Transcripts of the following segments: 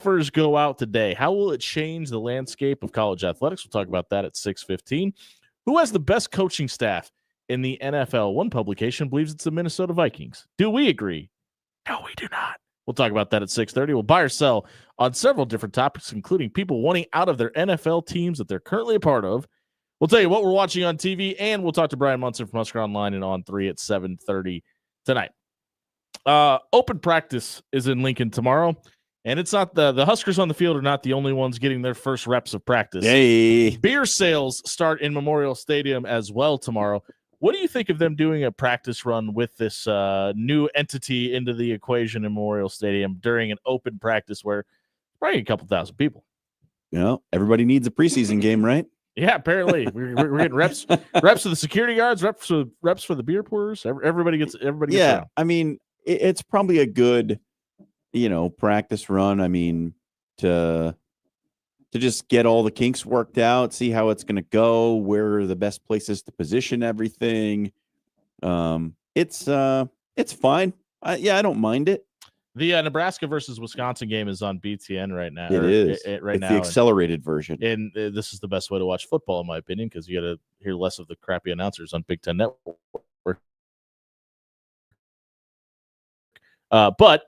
offers go out today, how will it change the landscape of college athletics? We'll talk about that at 6:15. Who has the best coaching staff in the NFL? One publication believes it's the Minnesota Vikings. Do we agree? No, we do not. We'll talk about that at 6:30. We'll buy or sell on several different topics, including people wanting out of their NFL teams that they're currently a part of. We'll tell you what we're watching on TV, and we'll talk to Brian Munson from Husker Online and On 3 at 7:30 tonight. Open practice is in Lincoln tomorrow, and it's not the Huskers on the field are not the only ones getting their first reps of practice. Hey. Beer sales start in Memorial Stadium as well tomorrow. What do you think of them doing a practice run with this new entity into the equation in Memorial Stadium during an open practice where probably a couple thousand people? Everybody needs a preseason game, right? Yeah, apparently we're getting reps for the security guards, reps for the beer pourers. Everybody gets Yeah, I mean, it's probably a good, practice run. I mean, to just get all the kinks worked out, see how it's going to go, where are the best places to position everything. It's fine. I don't mind it. The Nebraska versus Wisconsin game is on BTN right now. It is. It's the accelerated version. And this is the best way to watch football, in my opinion, because you got to hear less of the crappy announcers on Big Ten Network. But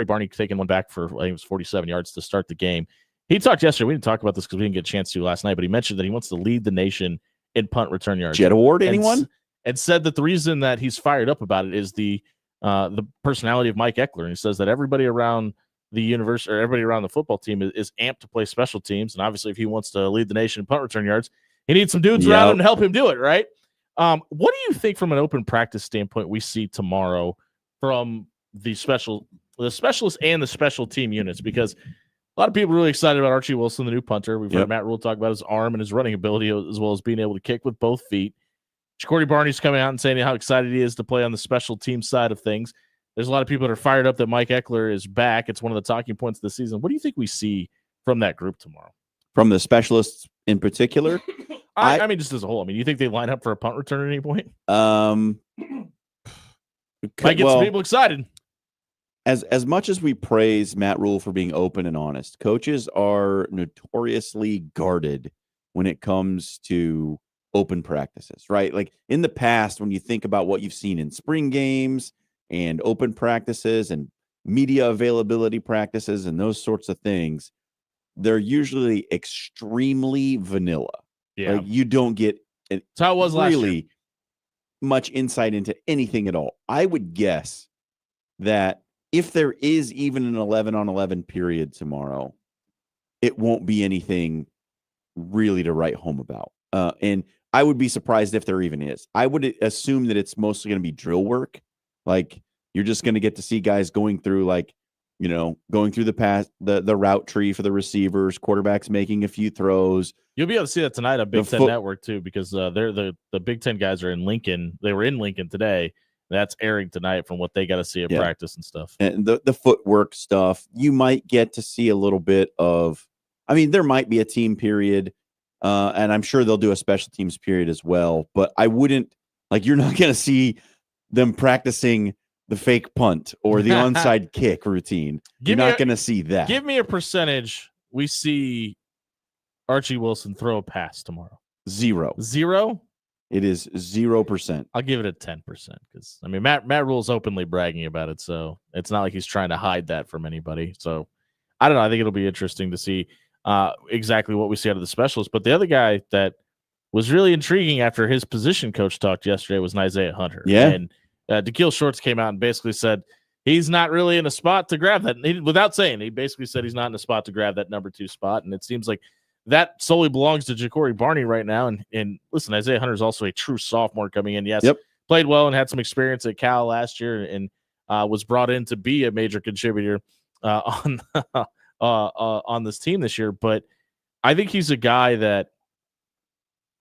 Barney taking one back for, I think it was 47 yards to start the game. He talked yesterday. We didn't talk about this because we didn't get a chance to last night, but he mentioned that he wants to lead the nation in punt return yards. Jet Award, anyone? And said that the reason that he's fired up about it is the personality of Mike Ekeler. And he says that everybody around the university or everybody around the football team is amped to play special teams. And obviously, if he wants to lead the nation in punt return yards, he needs some dudes around him to help him do it, right? What do you think from an open practice standpoint we see tomorrow from the specialists and the special team units? Because a lot of people are really excited about Archie Wilson, the new punter. We've heard Matt Rule talk about his arm and his running ability as well as being able to kick with both feet. Jacory Barney's coming out and saying how excited he is to play on the special team side of things. There's a lot of people that are fired up that Mike Ekeler is back. It's one of the talking points of the season. What do you think we see from that group tomorrow? From the specialists in particular? I mean, just as a whole. I mean, you think they line up for a punt return at any point? Might get some people excited. As much as we praise Matt Rule for being open and honest, coaches are notoriously guarded when it comes to open practices, right? Like in the past, when you think about what you've seen in spring games and open practices and media availability practices and those sorts of things, they're usually extremely vanilla. Yeah. Like you don't get That's how it was last year. Much insight into anything at all. I would guess that if there is even an 11-on-11 period tomorrow, it won't be anything really to write home about. And I would be surprised if there even is. I would assume that it's mostly going to be drill work. Like you're just going to get to see guys going through going through the pass, the route tree for the receivers, quarterbacks making a few throws. You'll be able to see that tonight on Big Ten Network too, because they're the Big Ten guys are in Lincoln. They were in Lincoln today. That's airing tonight from what they got to see at practice and stuff. And the footwork stuff, you might get to see a little bit of, there might be a team period, and I'm sure they'll do a special teams period as well. But I wouldn't, you're not going to see them practicing the fake punt or the onside kick routine. You're not going to see that. Give me a percentage we see Archie Wilson throw a pass tomorrow. 0. 0? It is 0%. I'll give it a 10% because Matt Rule's openly bragging about it, so it's not like he's trying to hide that from anybody. So I don't know. I think it'll be interesting to see exactly what we see out of the specialists. But the other guy that was really intriguing after his position coach talked yesterday was Isaiah Hunter. Yeah, and DeKeel Shorts came out and basically said he's not really in a spot to grab that. Without saying, he basically said he's not in a spot to grab that number 2 spot, and it seems like that solely belongs to Jacory Barney right now. And listen, Isaiah Hunter is also a true sophomore coming in. Yes, played well and had some experience at Cal last year and was brought in to be a major contributor on this team this year. But I think he's a guy that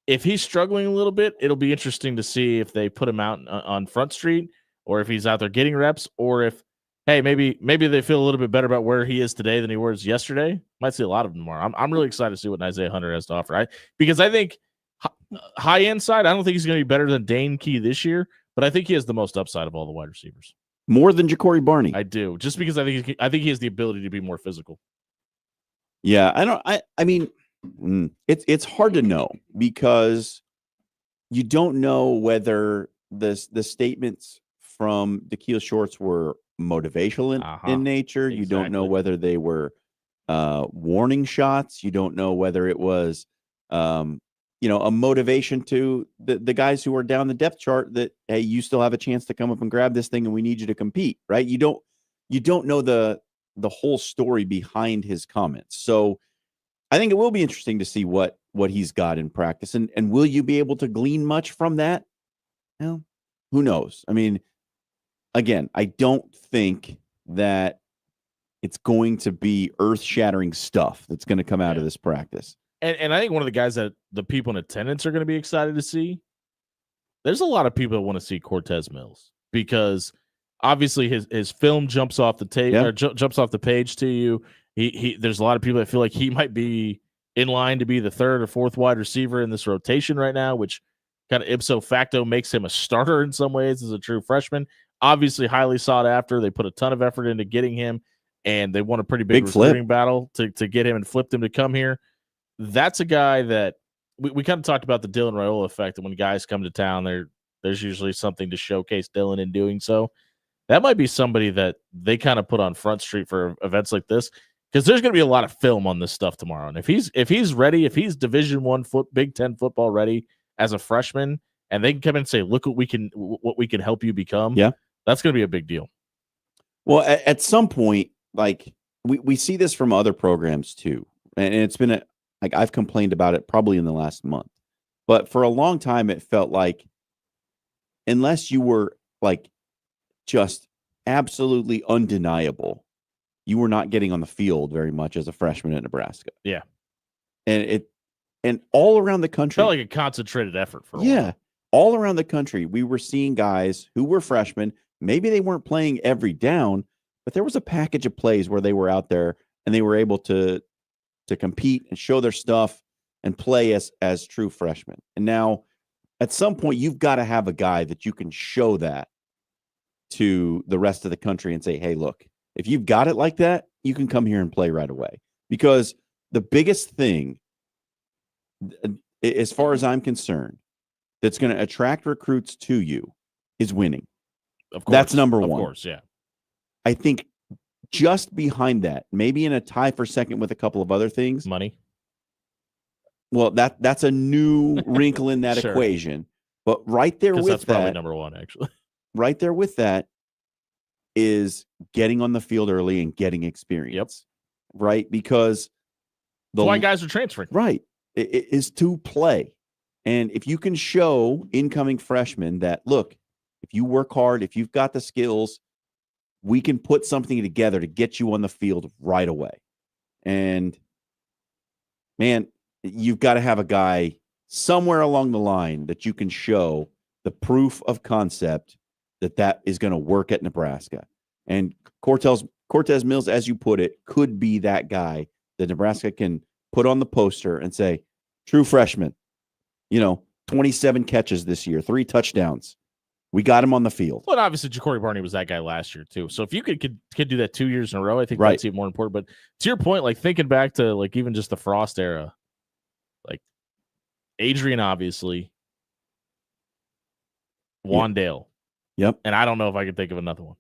if he's struggling a little bit, it'll be interesting to see if they put him out on Front Street or if he's out there getting reps or if, hey, maybe they feel a little bit better about where he is today than he was yesterday. Might see a lot of them tomorrow. I'm really excited to see what Isaiah Hunter has to offer. Because I think high end side, I don't think he's going to be better than Dane Key this year, but I think he has the most upside of all the wide receivers. more than Ja'Cory Barney. I do, just because I think he has the ability to be more physical. Yeah, I mean, it's hard to know because you don't know whether the statements from Da'Keil Shorts were motivational in nature. You don't know whether they were warning shots. You don't know whether it was a motivation to the guys who are down the depth chart that, hey, you still have a chance to come up and grab this thing and we need you to compete, right? You don't know the whole story behind his comments. So I think it will be interesting to see what he's got in practice. And will you be able to glean much from that? Well, who knows? I mean, again, I don't think that it's going to be earth-shattering stuff that's going to come out of this practice. And I think one of the guys that the people in attendance are going to be excited to see, there's a lot of people that want to see Cortez Mills because obviously his film jumps off the tape or jumps off the page to you. There's a lot of people that feel like he might be in line to be the third or fourth wide receiver in this rotation right now, which kind of ipso facto makes him a starter in some ways as a true freshman. Obviously highly sought after. They put a ton of effort into getting him, and they won a pretty big recruiting battle to get him and flipped him to come here. That's a guy that we kind of talked about the Dylan Raiola effect, and when guys come to town, there's usually something to showcase Dylan in doing so. That might be somebody that they kind of put on Front Street for events like this, because there's going to be a lot of film on this stuff tomorrow. And if he's ready, if he's Division I Big Ten football ready as a freshman, and they can come in and say, look what we can help you become. Yeah, that's going to be a big deal. Well, at some point, like we see this from other programs too, and it's been I've complained about it probably in the last month, but for a long time it felt like unless you were like just absolutely undeniable, you were not getting on the field very much as a freshman at Nebraska. Yeah. And all around the country. Felt like a concentrated effort for a while. All around the country, we were seeing guys who were freshmen. Maybe they weren't playing every down, but there was a package of plays where they were out there and they were able to compete and show their stuff and play as true freshmen. And now at some point, you've got to have a guy that you can show that to the rest of the country and say, hey, look, if you've got it like that, you can come here and play right away. Because the biggest thing, as far as I'm concerned, that's going to attract recruits to you is winning. Of course. That's number one. Of course, yeah. I think just behind that, maybe in a tie for second with a couple of other things. Money. Well, that's a new wrinkle in that equation. But right there with that's probably number one, actually. Right there with that is getting on the field early and getting experience. Yep. Right? Because that's why guys are transferring. Right. It is to play. And if you can show incoming freshmen that, look, if you work hard, if you've got the skills, we can put something together to get you on the field right away. And, man, you've got to have a guy somewhere along the line that you can show the proof of concept that is going to work at Nebraska. And Cortez Mills, as you put it, could be that guy that Nebraska can put on the poster and say, true freshman, 27 catches this year, 3 touchdowns. We got him on the field. Well, obviously, Ja'Cory Barney was that guy last year, too. So if you could do that 2 years in a row, I think that's even more important. But to your point, like thinking back to like even just the Frost era, like Adrian, obviously, Wandale. Yep. And I don't know if I can think of another one.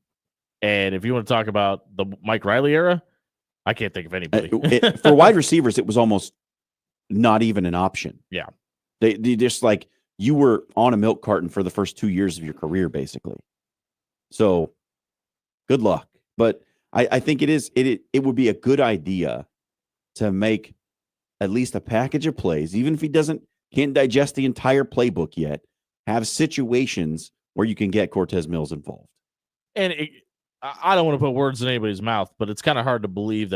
And if you want to talk about the Mike Riley era, I can't think of anybody. For wide receivers, it was almost not even an option. Yeah. They just like, you were on a milk carton for the first 2 years of your career, basically. So good luck. But I think it would be a good idea to make at least a package of plays, even if he can't digest the entire playbook yet, have situations where you can get Cortez Mills involved. And I don't want to put words in anybody's mouth, but it's kind of hard to believe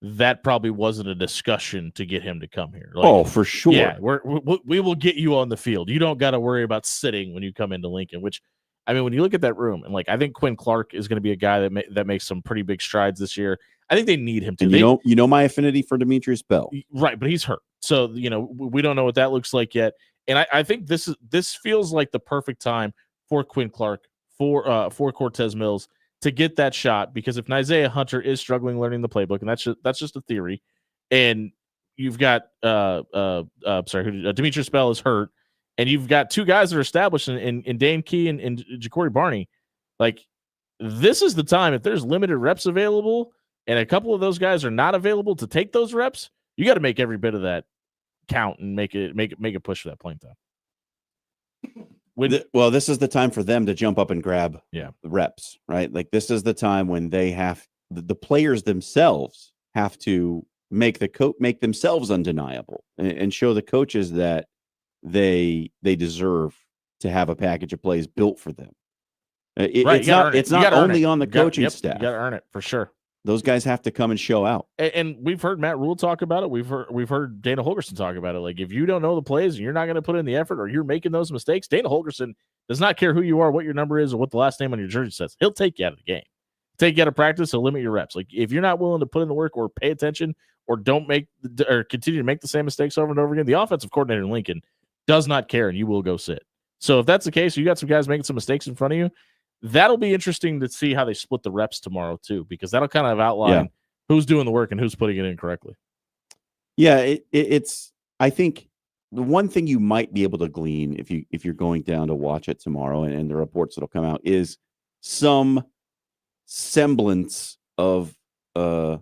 that probably wasn't a discussion to get him to come here. Like, for sure. Yeah, we will get you on the field. You don't got to worry about sitting when you come into Lincoln, which, I mean, when you look at that room, and like, I think Quinn Clark is going to be a guy that makes some pretty big strides this year. I think they need him to. And you know my affinity for Demetrius Bell. Right, but he's hurt. So, we don't know what that looks like yet. And I think this feels like the perfect time for Quinn Clark, for Cortez Mills to get that shot, because if Isaiah Hunter is struggling learning the playbook, and that's just a theory, and you've got Demetrius Bell is hurt, and you've got two guys that are established in Dane Key and Ja'Cory Barney, like this is the time, if there's limited reps available and a couple of those guys are not available to take those reps, you got to make every bit of that count and make it push for that playing time. Well, this is the time for them to jump up and grab the reps, right? Like this is the time when they have the players themselves have to make themselves undeniable and show the coaches that they deserve to have a package of plays built for them. It's not only on the coaching staff. You got to earn it for sure. Those guys have to come and show out. And we've heard Matt Rule talk about it. We've heard Dana Holgorsen talk about it. Like if you don't know the plays and you're not going to put in the effort or you're making those mistakes, Dana Holgorsen does not care who you are, what your number is, or what the last name on your jersey says. He'll take you out of the game. Take you out of practice. He'll limit your reps. Like if you're not willing to put in the work or pay attention or continue to make the same mistakes over and over again, the offensive coordinator in Lincoln does not care, and you will go sit. So if that's the case, you got some guys making some mistakes in front of you. That'll be interesting to see how they split the reps tomorrow too, because that'll kind of outline who's doing the work and who's putting it in correctly. Yeah, it's. I think the one thing you might be able to glean if you're going down to watch it tomorrow, and the reports that'll come out, is some semblance of the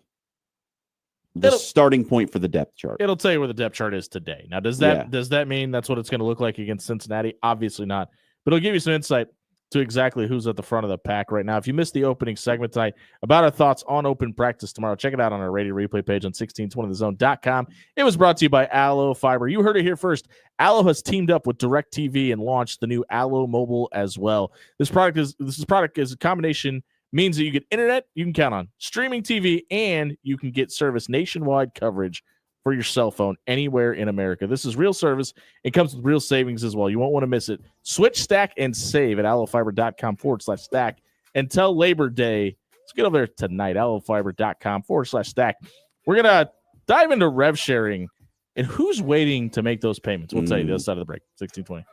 starting point for the depth chart. It'll tell you where the depth chart is today. Now, does that mean that's what it's going to look like against Cincinnati? Obviously not, but it'll give you some insight to exactly who's at the front of the pack right now. If you missed the opening segment tonight about our thoughts on open practice tomorrow, check it out on our radio replay page on 1620thezone.com. It was brought to you by Allo Fiber. You heard it here first. Allo has teamed up with DirecTV and launched the new Allo Mobile as well. This product is a combination, means that you get internet you can count on, streaming TV, and you can get service nationwide coverage for your cell phone anywhere in America. This is real service. It comes with real savings as well. You won't want to miss it. Switch, stack, and save at allofiber.com/stack until Labor Day. Let's get over there tonight, allofiber.com/stack. We're going to dive into rev sharing and who's waiting to make those payments. We'll tell you the other side of the break. 1620.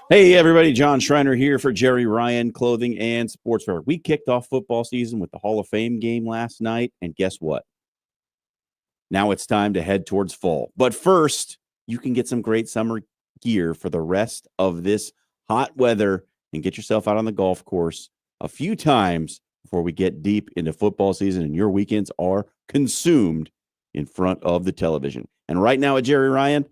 Hey, everybody. John Schreiner here for Jerry Ryan Clothing and Sportswear. We kicked off football season with the Hall of Fame game last night, and guess what? Now it's time to head towards fall. But first, you can get some great summer gear for the rest of this hot weather and get yourself out on the golf course a few times before we get deep into football season and your weekends are consumed in front of the television. And right now at Jerry Ryan,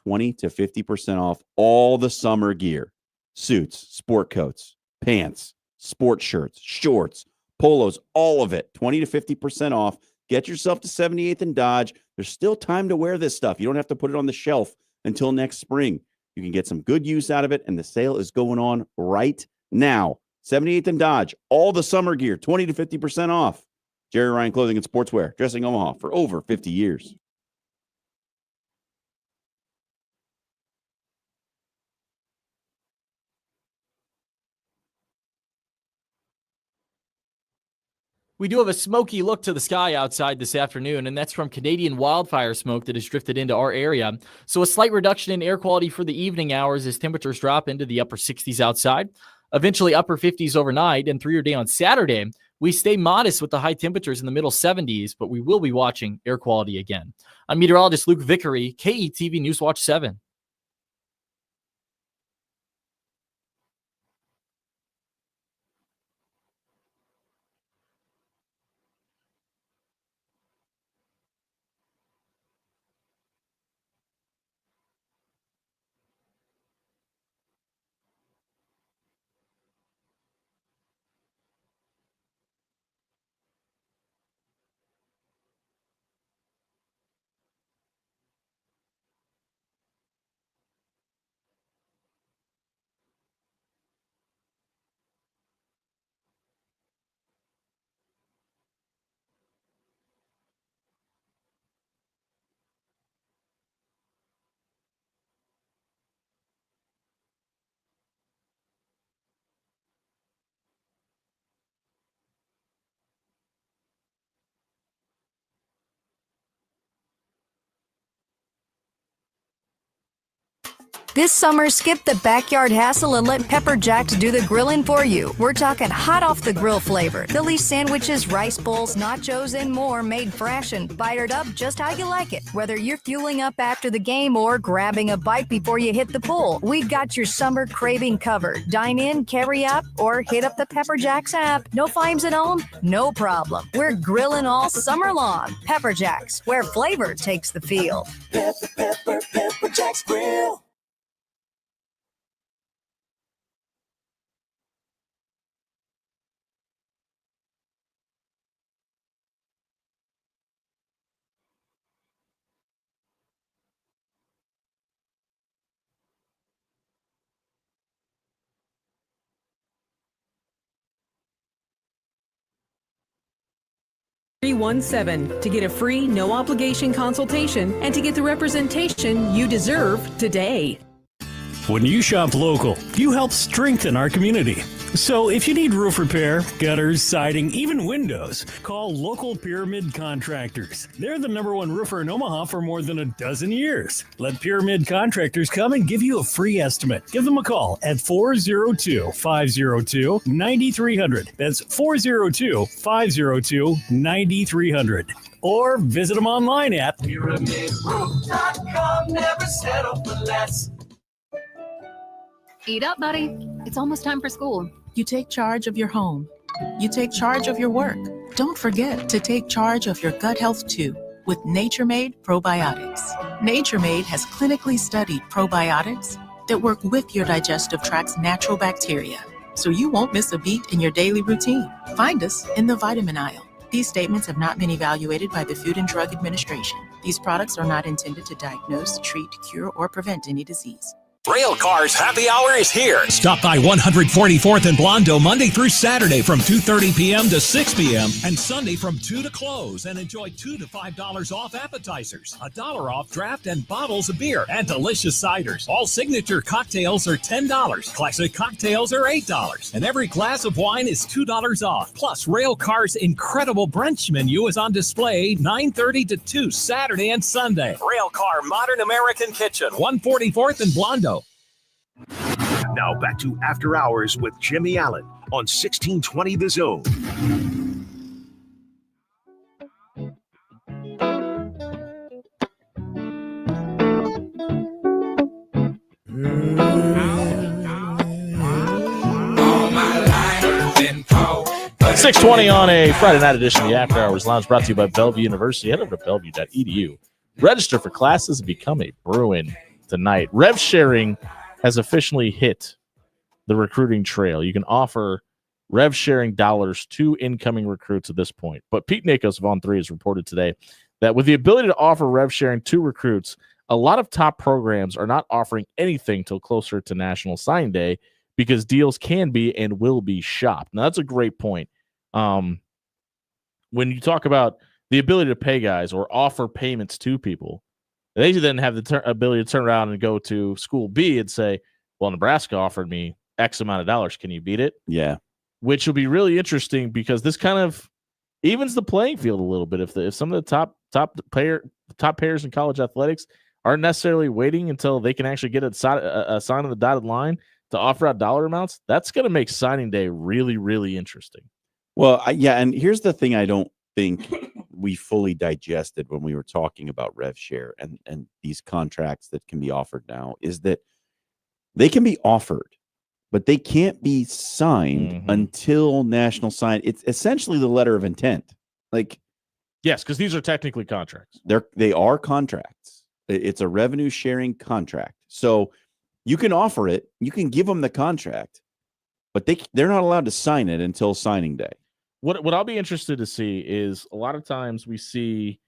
20 to 50% off all the summer gear. Suits, sport coats, pants, sports shirts, shorts, polos, all of it. 20 to 50% off. Get yourself to 78th and Dodge. There's still time to wear this stuff. You don't have to put it on the shelf until next spring. You can get some good use out of it, and the sale is going on right now. 78th and Dodge, all the summer gear, 20 to 50% off. Jerry Ryan Clothing and Sportswear, dressing Omaha for over 50 years. We do have a smoky look to the sky outside this afternoon, and that's from Canadian wildfire smoke that has drifted into our area. So a slight reduction in air quality for the evening hours as temperatures drop into the upper 60s outside, eventually upper 50s overnight, and through your day on Saturday, we stay modest with the high temperatures in the middle 70s, but we will be watching air quality again. I'm meteorologist Luke Vickery, KETV Newswatch 7. This summer, skip the backyard hassle and let Pepper Jacks do the grilling for you. We're talking hot off the grill flavor. Philly sandwiches, rice bowls, nachos, and more made fresh and fired up just how you like it. Whether you're fueling up after the game or grabbing a bite before you hit the pool, we've got your summer craving covered. Dine in, carry up, or hit up the Pepper Jacks app. No flames at home? No problem. We're grilling all summer long. Pepper Jacks, where flavor takes the field. Pepper Jacks Grill. to get a free, no obligation consultation and to get the representation you deserve today. When you shop local, you help strengthen our community. So if you need roof repair, gutters, siding, even windows, call local Pyramid Contractors. They're the #1 roofer in Omaha for more than a dozen years. Let Pyramid Contractors come and give you a free estimate. Give them a call at 402-502-9300. That's 402-502-9300. Or visit them online at PyramidRoof.com. Never settle for less. Eat up, buddy. It's almost time for school. You take charge of your home. You take charge of your work. Don't forget to take charge of your gut health too with Nature Made Probiotics. Nature Made has clinically studied probiotics that work with your digestive tract's natural bacteria, so you won't miss a beat in your daily routine. Find us in the vitamin aisle. These statements have not been evaluated by the Food and Drug Administration. These products are not intended to diagnose, treat, cure, or prevent any disease. Rail Cars Happy Hour is here. Stop by 144th and Blondo Monday through Saturday from 2:30 p.m. to 6 p.m. and Sunday from 2 to close, and enjoy $2 to $5 off appetizers, $1 off draft and bottles of beer, and delicious ciders. All signature cocktails are $10. Classic cocktails are $8, and every glass of wine is $2 off. Plus, Rail Cars' incredible brunch menu is on display 9:30 to 2 Saturday and Sunday. Rail Car Modern American Kitchen, 144th and Blondo. Now back to After Hours with Jimmy Allen on 1620 The Zone. At 6:20 on a Friday night edition of the After Hours Lounge, brought to you by Bellevue University. Head over to bellevue.edu. Register for classes and become a Bruin tonight. Rev sharing has officially hit the recruiting trail. You can offer rev sharing dollars to incoming recruits at this point. But Pete Nakos of On3 has reported today that with the ability to offer rev sharing to recruits, a lot of top programs are not offering anything till closer to National Signing Day because deals can be and will be shopped. Now, that's a great point. When you talk about the ability to pay guys or offer payments to people, they then have the ability to turn around and go to school B and say, well, Nebraska offered me X amount of dollars. Can you beat it? Yeah. Which will be really interesting because this kind of evens the playing field a little bit. If some of the top players in college athletics aren't necessarily waiting until they can actually get a sign on the dotted line to offer out dollar amounts, that's going to make signing day really, really interesting. Well, yeah. And here's the thing I don't think we fully digested when we were talking about rev share and these contracts that can be offered now is that they can be offered, but they can't be signed until national sign. It's essentially the letter of intent. Like, yes, because these are technically contracts. They are contracts. It's a revenue sharing contract. So you can offer it, you can give them the contract, but they're not allowed to sign it until signing day. What I'll be interested to see is a lot of times we see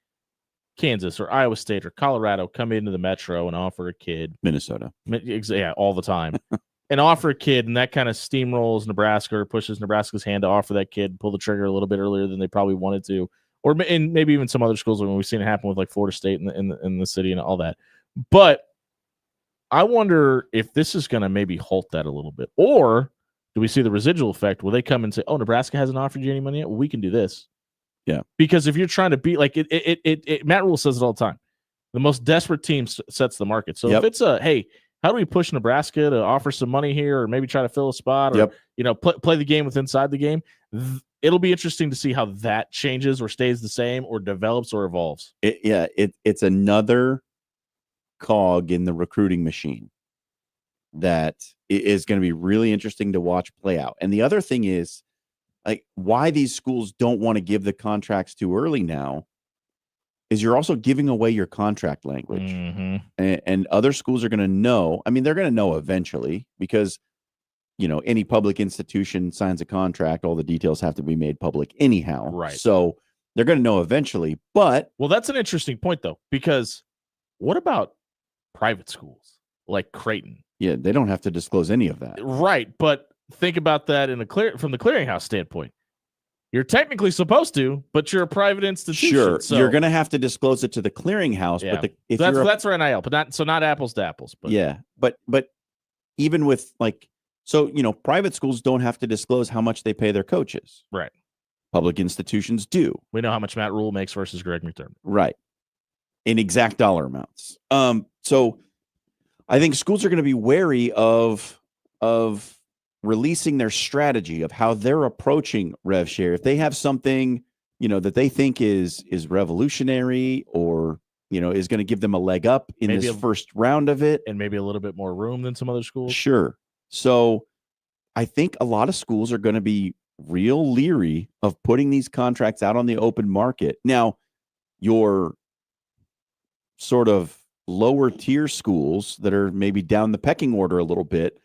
Kansas or Iowa State or Colorado come into the Metro and offer a kid. Minnesota. Yeah, all the time. And offer a kid, and that kind of steamrolls Nebraska or pushes Nebraska's hand to offer that kid, pull the trigger a little bit earlier than they probably wanted to. Or maybe even some other schools when we've seen it happen with like Florida State in the city and all that. But I wonder if this is going to maybe halt that a little bit. Or do we see the residual effect? Will they come and say, oh, Nebraska hasn't offered you any money yet? Well, we can do this. Yeah. Because if you're trying to beat, like Matt Rule says it all the time, the most desperate team sets the market. So if it's hey, how do we push Nebraska to offer some money here, or maybe try to fill a spot, or play the game with inside the game. It'll be interesting to see how that changes or stays the same or develops or evolves. It's another cog in the recruiting machine that is going to be really interesting to watch play out. And the other thing is, like, why these schools don't want to give the contracts too early now is you're also giving away your contract language. And other schools are going to know. I mean, they're going to know eventually because, any public institution signs a contract, all the details have to be made public anyhow. Right. So they're going to know eventually. But well, that's an interesting point, though, because what about private schools like Creighton? Yeah, they don't have to disclose any of that. Right. But think about that from the clearinghouse standpoint. You're technically supposed to, but you're a private institution. Sure, so you're going to have to disclose it to the clearinghouse. Yeah. But that's for NIL, but not apples to apples. But yeah, but even with private schools don't have to disclose how much they pay their coaches. Right. Public institutions do. We know how much Matt Rule makes versus Greg McDermott. Right. In exact dollar amounts. So I think schools are going to be wary of releasing their strategy of how they're approaching rev share. If they have something, that they think is revolutionary or, is going to give them a leg up in this first round of it. And maybe a little bit more room than some other schools. Sure. So I think a lot of schools are going to be real leery of putting these contracts out on the open market. Now, your sort of lower tier schools that are maybe down the pecking order a little bit,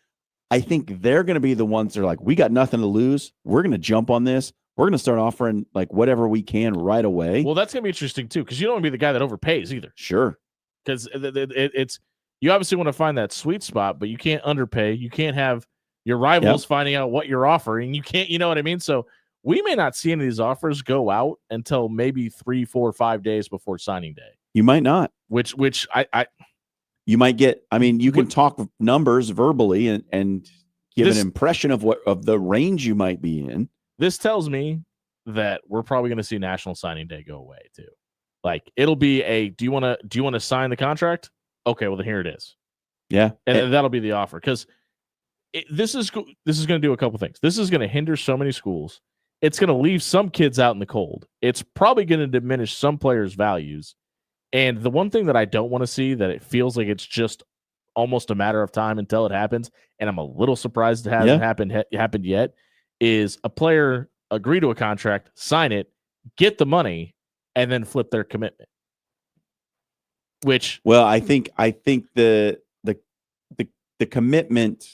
I think they're going to be the ones that are like, we got nothing to lose. We're going to jump on this. We're going to start offering like whatever we can right away. Well, that's going to be interesting too, because you don't want to be the guy that overpays either. Sure. Because it's you obviously want to find that sweet spot, but you can't underpay. You can't have your rivals finding out what you're offering. You can't, you know what I mean? So we may not see any of these offers go out until maybe 3, 4, 5 days before signing day. You might not. Which you might get. I mean, you can talk numbers verbally and give an impression of the range you might be in. This tells me that we're probably going to see National Signing Day go away too. Like it'll be do you want to sign the contract? Okay, well then here it is. Yeah, and that'll be the offer because this is going to do a couple things. This is going to hinder so many schools. It's going to leave some kids out in the cold. It's probably going to diminish some players' values. And the one thing that I don't want to see, that it feels like it's just almost a matter of time until it happens, and I'm a little surprised it hasn't happened yet, is a player agree to a contract, sign it, get the money, and then flip their commitment. Which, well, I think the commitment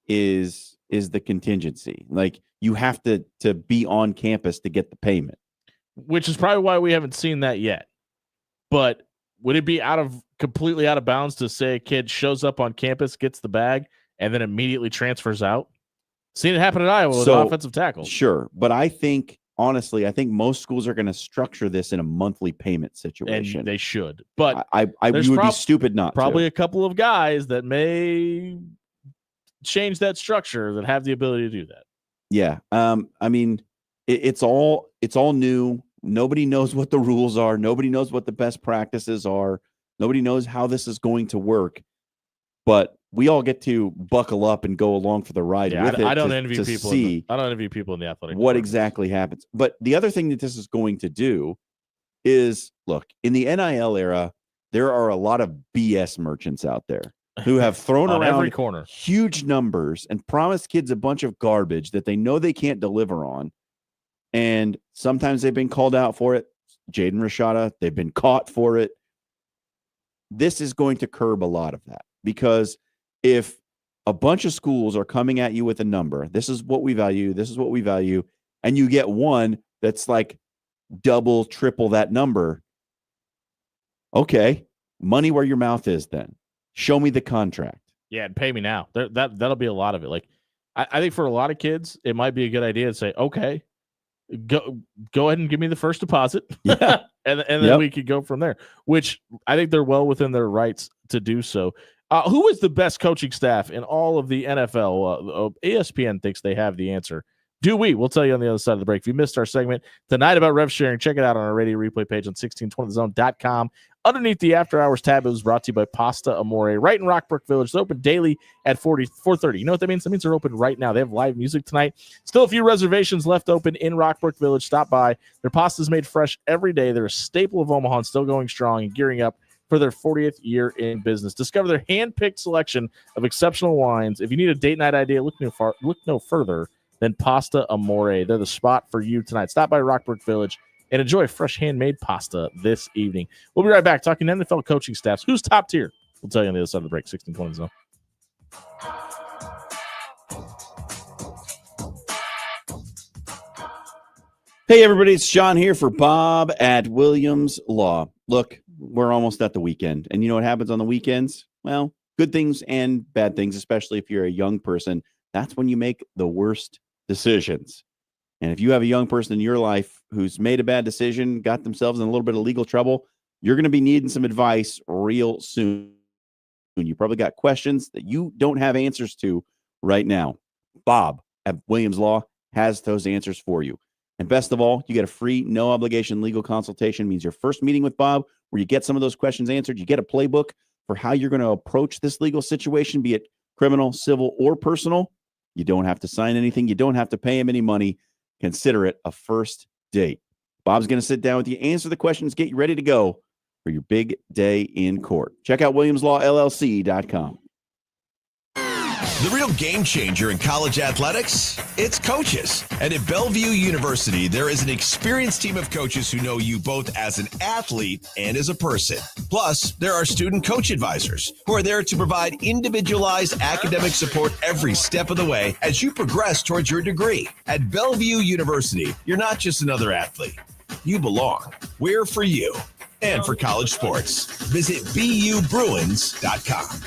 is the contingency. Like you have to be on campus to get the payment. Which is probably why we haven't seen that yet. But would it be completely out of bounds to say a kid shows up on campus, gets the bag, and then immediately transfers out? Seen it happen at Iowa with offensive tackle. Sure. But honestly, I think most schools are going to structure this in a monthly payment situation. And they should. But I would be stupid not probably to. A couple of guys that may change that structure that have the ability to do that. Yeah. I mean, it's all new. Nobody knows what the rules are. Nobody knows what the best practices are. Nobody knows how this is going to work. But we all get to buckle up and go along for the ride with it. I don't envy people. I don't envy people in the athletic department. Exactly happens. But the other thing that this is going to do is, look, in the NIL era, there are a lot of BS merchants out there who have thrown around every corner huge numbers and promised kids a bunch of garbage that they know they can't deliver on. And sometimes they've been called out for it. Jaden Rashada, they've been caught for it. This is going to curb a lot of that, because if a bunch of schools are coming at you with a number, this is what we value, and you get one that's like double, triple that number, okay, money where your mouth is then. Show me the contract. Yeah, and pay me now. That'll be a lot of it. Like, I think for a lot of kids, it might be a good idea to say, okay, go ahead and give me the first deposit. Yeah. and then we could go from there, which I think they're well within their rights to do so. Who is the best coaching staff in all of the NFL? ESPN thinks they have the answer. Do we? We'll tell you on the other side of the break. If you missed our segment tonight about rev sharing, check it out on our radio replay page on 1620thezone.com. Underneath the After Hours tab, it was brought to you by Pasta Amore, right in Rockbrook Village. They're open daily at 4:30. You know what that means? That means they're open right now. They have live music tonight. Still a few reservations left open in Rockbrook Village. Stop by. Their pasta's made fresh every day. They're a staple of Omaha and still going strong and gearing up for their 40th year in business. Discover their hand-picked selection of exceptional wines. If you need a date night idea, look no further than Pasta Amore. They're the spot for you tonight. Stop by Rockbrook Village and enjoy fresh handmade pasta this evening. We'll be right back talking NFL coaching staffs. Who's top tier? We'll tell you on the other side of the break. 1620 Zone. Hey, everybody, it's Sean here for Bob at Williams Law. Look, we're almost at the weekend, and you know what happens on the weekends? Well, good things and bad things, especially if you're a young person. That's when you make the worst decisions. And if you have a young person in your life who's made a bad decision, got themselves in a little bit of legal trouble, you're going to be needing some advice real soon. You probably got questions that you don't have answers to right now. Bob at Williams Law has those answers for you. And best of all, you get a free, no-obligation legal consultation. It means your first meeting with Bob, where you get some of those questions answered. You get a playbook for how you're going to approach this legal situation, be it criminal, civil, or personal. You don't have to sign anything. You don't have to pay him any money. Consider it a first date. Bob's going to sit down with you, answer the questions, get you ready to go for your big day in court. Check out WilliamsLawLLC.com. The real game changer in college athletics, it's coaches. And at Bellevue University, there is an experienced team of coaches who know you both as an athlete and as a person. Plus, there are student coach advisors who are there to provide individualized academic support every step of the way as you progress towards your degree. At Bellevue University, you're not just another athlete. You belong. We're for you and for college sports. Visit BUBruins.com.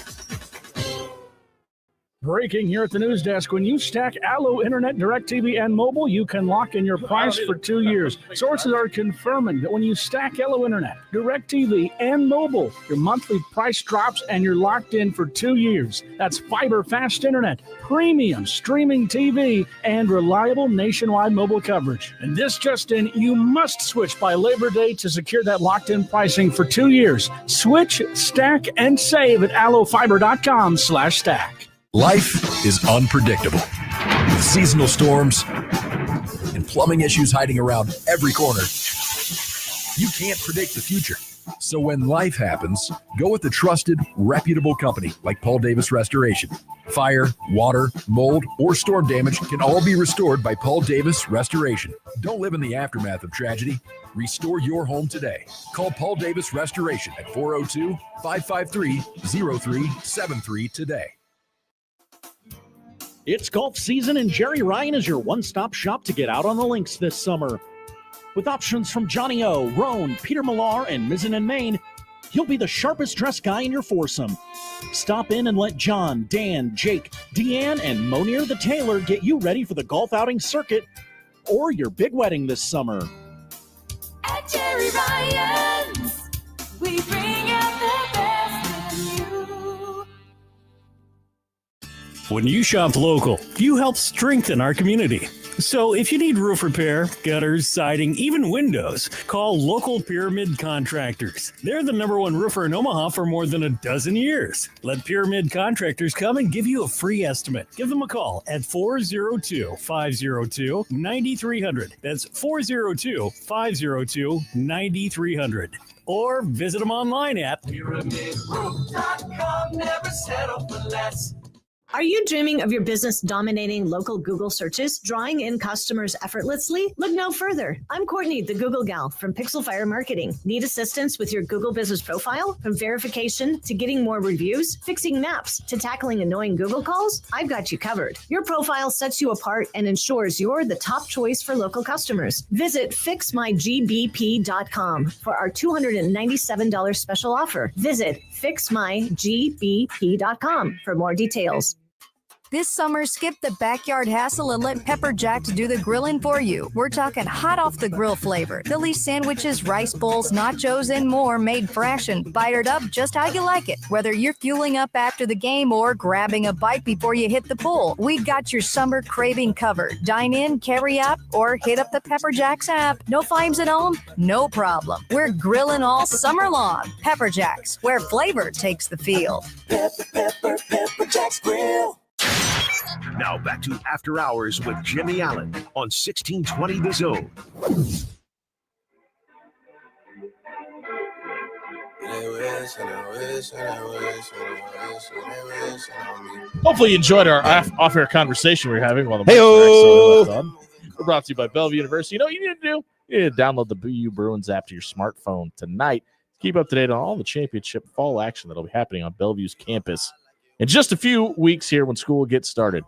Breaking here at the news desk. When you stack Allo Internet, DirecTV, and mobile, you can lock in your price for 2 years. Sources are confirming that when you stack Allo Internet, DirecTV, and mobile, your monthly price drops and you're locked in for 2 years. That's fiber fast internet, premium streaming TV, and reliable nationwide mobile coverage. And this just in, you must switch by Labor Day to secure that locked-in pricing for 2 years. Switch, stack, and save at allofiber.com/stack. Life is unpredictable, with seasonal storms and plumbing issues hiding around every corner. You can't predict the future. So when life happens, go with a trusted, reputable company like Paul Davis Restoration. Fire, water, mold, or storm damage can all be restored by Paul Davis Restoration. Don't live in the aftermath of tragedy. Restore your home today. Call Paul Davis Restoration at 402-553-0373 today. It's golf season, and Jerry Ryan is your one-stop shop to get out on the links this summer. With options from Johnny O, Roan, Peter Millar, and Mizzen and Main, he'll be the sharpest dressed guy in your foursome. Stop in and let John, Dan, Jake, Deanne, and Monier the Tailor get you ready for the golf outing circuit or your big wedding this summer. At Jerry Ryan's, we bring out the best in you. When you shop local, you help strengthen our community. So if you need roof repair, gutters, siding, even windows, call Local Pyramid Contractors. They're the #1 roofer in Omaha for more than a dozen years. Let Pyramid Contractors come and give you a free estimate. Give them a call at 402-502-9300. That's 402-502-9300. Or visit them online at PyramidRoof.com. Never settle for less. Are you dreaming of your business dominating local Google searches, drawing in customers effortlessly? Look no further. I'm Courtney, the Google gal from Pixel Fire Marketing. Need assistance with your Google business profile? From verification to getting more reviews, fixing maps to tackling annoying Google calls? I've got you covered. Your profile sets you apart and ensures you're the top choice for local customers. Visit fixmygbp.com for our $297 special offer. Visit fixmygbp.com for more details. This summer, skip the backyard hassle and let Pepper Jacks do the grilling for you. We're talking hot off the grill flavor. Philly sandwiches, rice bowls, nachos, and more made fresh and bitered up just how you like it. Whether you're fueling up after the game or grabbing a bite before you hit the pool, we've got your summer craving covered. Dine in, carry out, or hit up the Pepper Jacks app. No flames at home? No problem. We're grilling all summer long. Pepper Jacks, where flavor takes the field. Pepper Jack's Grill. Now back to After Hours with Jimmy Allen on 1620 The Zone. Hopefully you enjoyed our off-air conversation we were having while the Hey-o! mics were on. We're brought to you by Bellevue University. You know what you need to do? You need to download the BU Bruins app to your smartphone tonight. Keep up to date on all the championship fall action that'll be happening on Bellevue's campus in just a few weeks here when school gets started.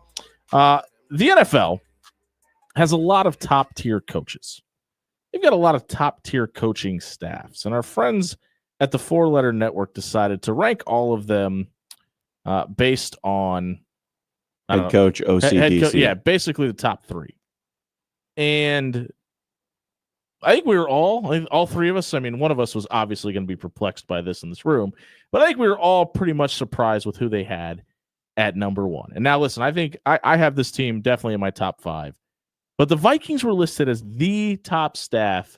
The NFL has a lot of top-tier coaches. They've got a lot of top-tier coaching staffs, and our friends at the Four Letter Network decided to rank all of them based on Head coach, OCDC. Yeah, basically the top three. And I think we were all three of us. I mean, one of us was obviously going to be perplexed by this in this room, but I think we were all pretty much surprised with who they had at number one. And now listen, I think I have this team definitely in my top five, but the Vikings were listed as the top staff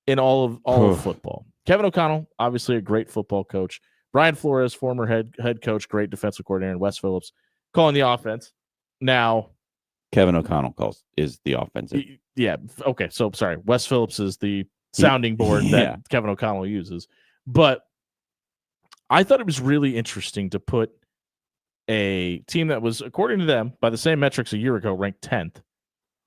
in all of football. Kevin O'Connell, obviously a great football coach. Brian Flores, former head coach, great defensive coordinator, and Wes Phillips calling the offense. Now, Kevin O'Connell is the offensive. Yeah. Okay. So sorry. Wes Phillips is the sounding board that Kevin O'Connell uses. But I thought it was really interesting to put a team that was, according to them, by the same metrics a year ago, ranked 10th,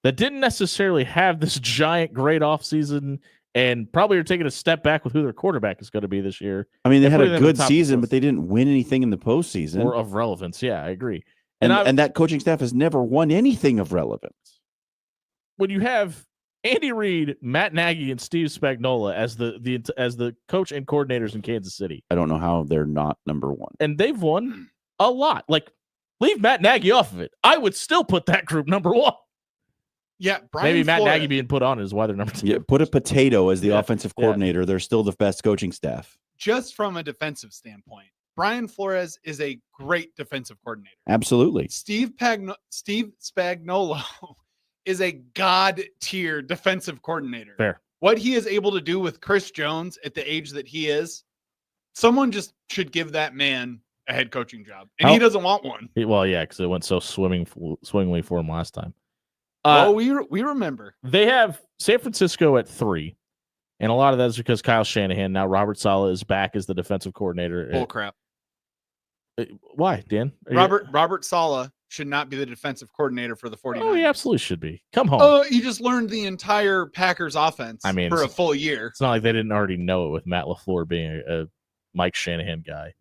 that didn't necessarily have this giant great offseason and probably are taking a step back with who their quarterback is going to be this year. I mean, they had a good season, but they didn't win anything in the postseason. Or of relevance. Yeah, I agree. And that coaching staff has never won anything of relevance. When you have Andy Reid, Matt Nagy, and Steve Spagnuolo as the coach and coordinators in Kansas City, I don't know how they're not number one. And they've won a lot. Like, leave Matt Nagy off of it. I would still put that group number one. Yeah, maybe Matt Nagy being put on is why they're number two. Yeah, put a potato as the offensive coordinator. They're still the best coaching staff. Just from a defensive standpoint, Brian Flores is a great defensive coordinator. Absolutely. Steve Spagnuolo is a god-tier defensive coordinator. Fair. What he is able to do with Chris Jones at the age that he is, someone just should give that man a head coaching job. And he doesn't want one. Well, yeah, because it went so swimmingly for him last time. We remember. They have San Francisco at 3. And a lot of that is because Kyle Shanahan, now Robert Saleh, is back as the defensive coordinator. Bull crap. Why, Dan? Robert Saleh should not be the defensive coordinator for the 49ers. Oh, he absolutely should be. Come home. He just learned the entire Packers offense for a full year. It's not like they didn't already know it with Matt LaFleur being a Mike Shanahan guy.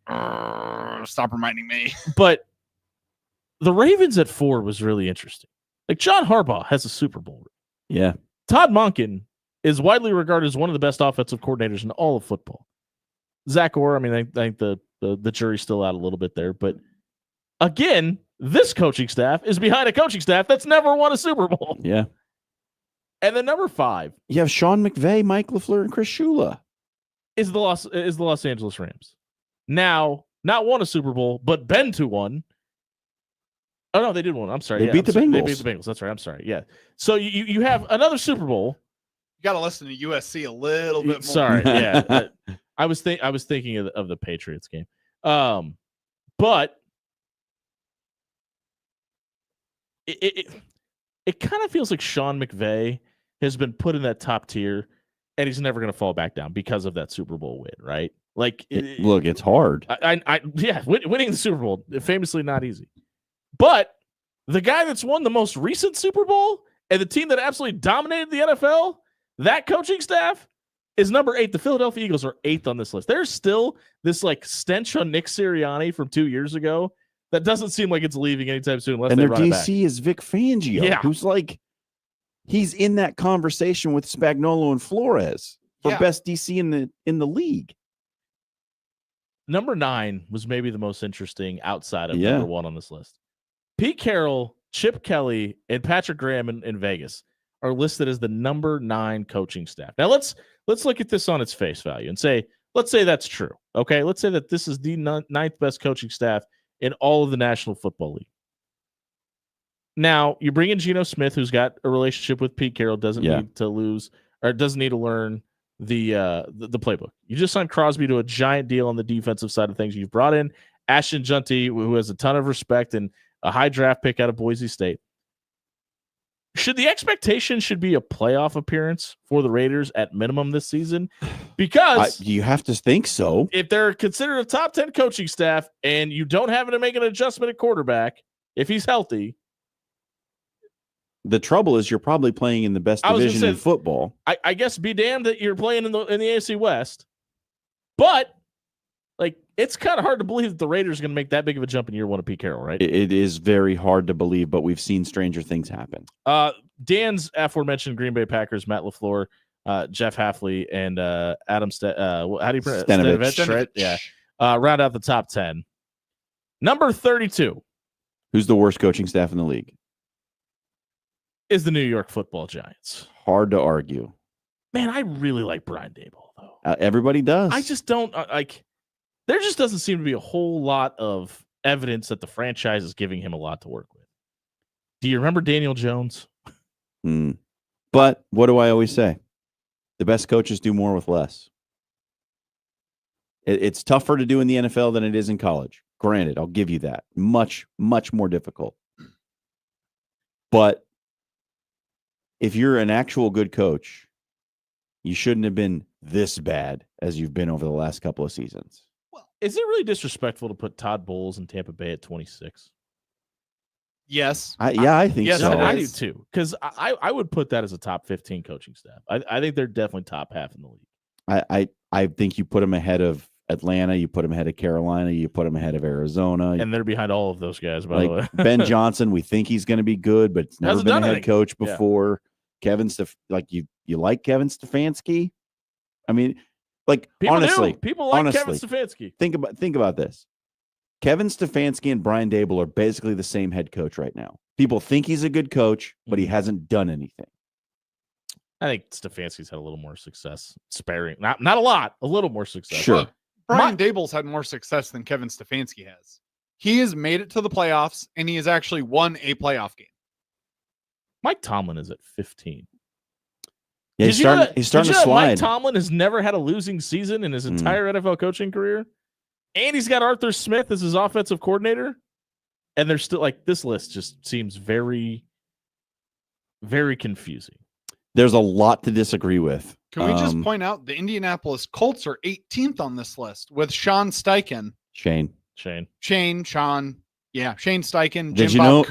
Stop reminding me. But the Ravens at 4 was really interesting. Like, John Harbaugh has a Super Bowl. Yeah. Todd Monken is widely regarded as one of the best offensive coordinators in all of football. Zach Orr, I mean, I think the jury's still out a little bit there. But again, this coaching staff is behind a coaching staff that's never won a Super Bowl. Yeah. And then number 5. You have Sean McVay, Mike LaFleur, and Chris Shula. Is the Los Angeles Rams. Now, not won a Super Bowl, but been to one. Oh, no, they did one. I'm sorry. They beat the Bengals. They beat the Bengals. That's right. I'm sorry. Yeah. So you have another Super Bowl. You got to listen to USC a little bit more. Sorry. Yeah. I was thinking of the Patriots game. But it kind of feels like Sean McVay has been put in that top tier, and he's never going to fall back down because of that Super Bowl win, right? Like, look, it's hard. Winning the Super Bowl, famously not easy. But the guy that's won the most recent Super Bowl and the team that absolutely dominated the NFL, that coaching staff is number 8. The Philadelphia Eagles are 8th on this list. There's still this like stench on Nick Sirianni from 2 years ago that doesn't seem like it's leaving anytime soon. Unless and they their run it back. DC is Vic Fangio, who's like, he's in that conversation with Spagnuolo and Flores for best DC in the league. Number 9 was maybe the most interesting outside of number 1 on this list. Pete Carroll, Chip Kelly, and Patrick Graham in Vegas are listed as the number 9 coaching staff. Now let's look at this on its face value and say, let's say that's true. Okay, let's say that this is the 9th best coaching staff in all of the National Football League. Now you bring in Geno Smith, who's got a relationship with Pete Carroll, doesn't need to lose or doesn't need to learn the playbook. You just signed Crosby to a giant deal on the defensive side of things. You've brought in Ashton Junty, who has a ton of respect and a high draft pick out of Boise State. Should the expectation be a playoff appearance for the Raiders at minimum this season? Because you have to think so. If they're considered a top 10 coaching staff and you don't have to make an adjustment at quarterback, if he's healthy. The trouble is you're probably playing in the best division in football. I guess be damned that you're playing in the AFC West. But like, it's kind of hard to believe that the Raiders are going to make that big of a jump in year 1 of Pete Carroll, right? It is very hard to believe, but we've seen stranger things happen. Dan's aforementioned Green Bay Packers, Matt LaFleur, Jeff Hafley, and Adam how do you pronounce Stenavich. Right? Yeah. Round out the top 10. Number 32. Who's the worst coaching staff in the league? Is the New York Football Giants. Hard to argue. Man, I really like Brian Daboll, though. Everybody does. I just don't like. There just doesn't seem to be a whole lot of evidence that the franchise is giving him a lot to work with. Do you remember Daniel Jones? But what do I always say? The best coaches do more with less. It's tougher to do in the NFL than it is in college. Granted, I'll give you that. Much, much more difficult. But if you're an actual good coach, you shouldn't have been this bad as you've been over the last couple of seasons. Is it really disrespectful to put Todd Bowles in Tampa Bay at 26? Yes. I think yes, so. I do too, because I would put that as a top 15 coaching staff. I think they're definitely top half in the league. I think you put them ahead of Atlanta, you put them ahead of Carolina, you put them ahead of Arizona. And they're behind all of those guys, by the way. Ben Johnson, we think he's going to be good, but it's never been a head coach before. Yeah. Kevin you like Kevin Stefanski? I mean, like, people honestly, people like Kevin Stefanski. Think about this. Kevin Stefanski and Brian Daboll are basically the same head coach right now. People think he's a good coach, but he hasn't done anything. I think Stefanski's had a little more success, sparing not a lot, a little more success. Sure. Look, Brian Daboll's had more success than Kevin Stefanski has. He has made it to the playoffs, and he has actually won a playoff game. Mike Tomlin is at 15. Yeah, he's starting to slide. Mike Tomlin has never had a losing season in his entire NFL coaching career. And he's got Arthur Smith as his offensive coordinator. And they're still like, this list just seems very, very confusing. There's a lot to disagree with. Can we just point out the Indianapolis Colts are 18th on this list with Sean Steichen. Shane Steichen, Jim Did you know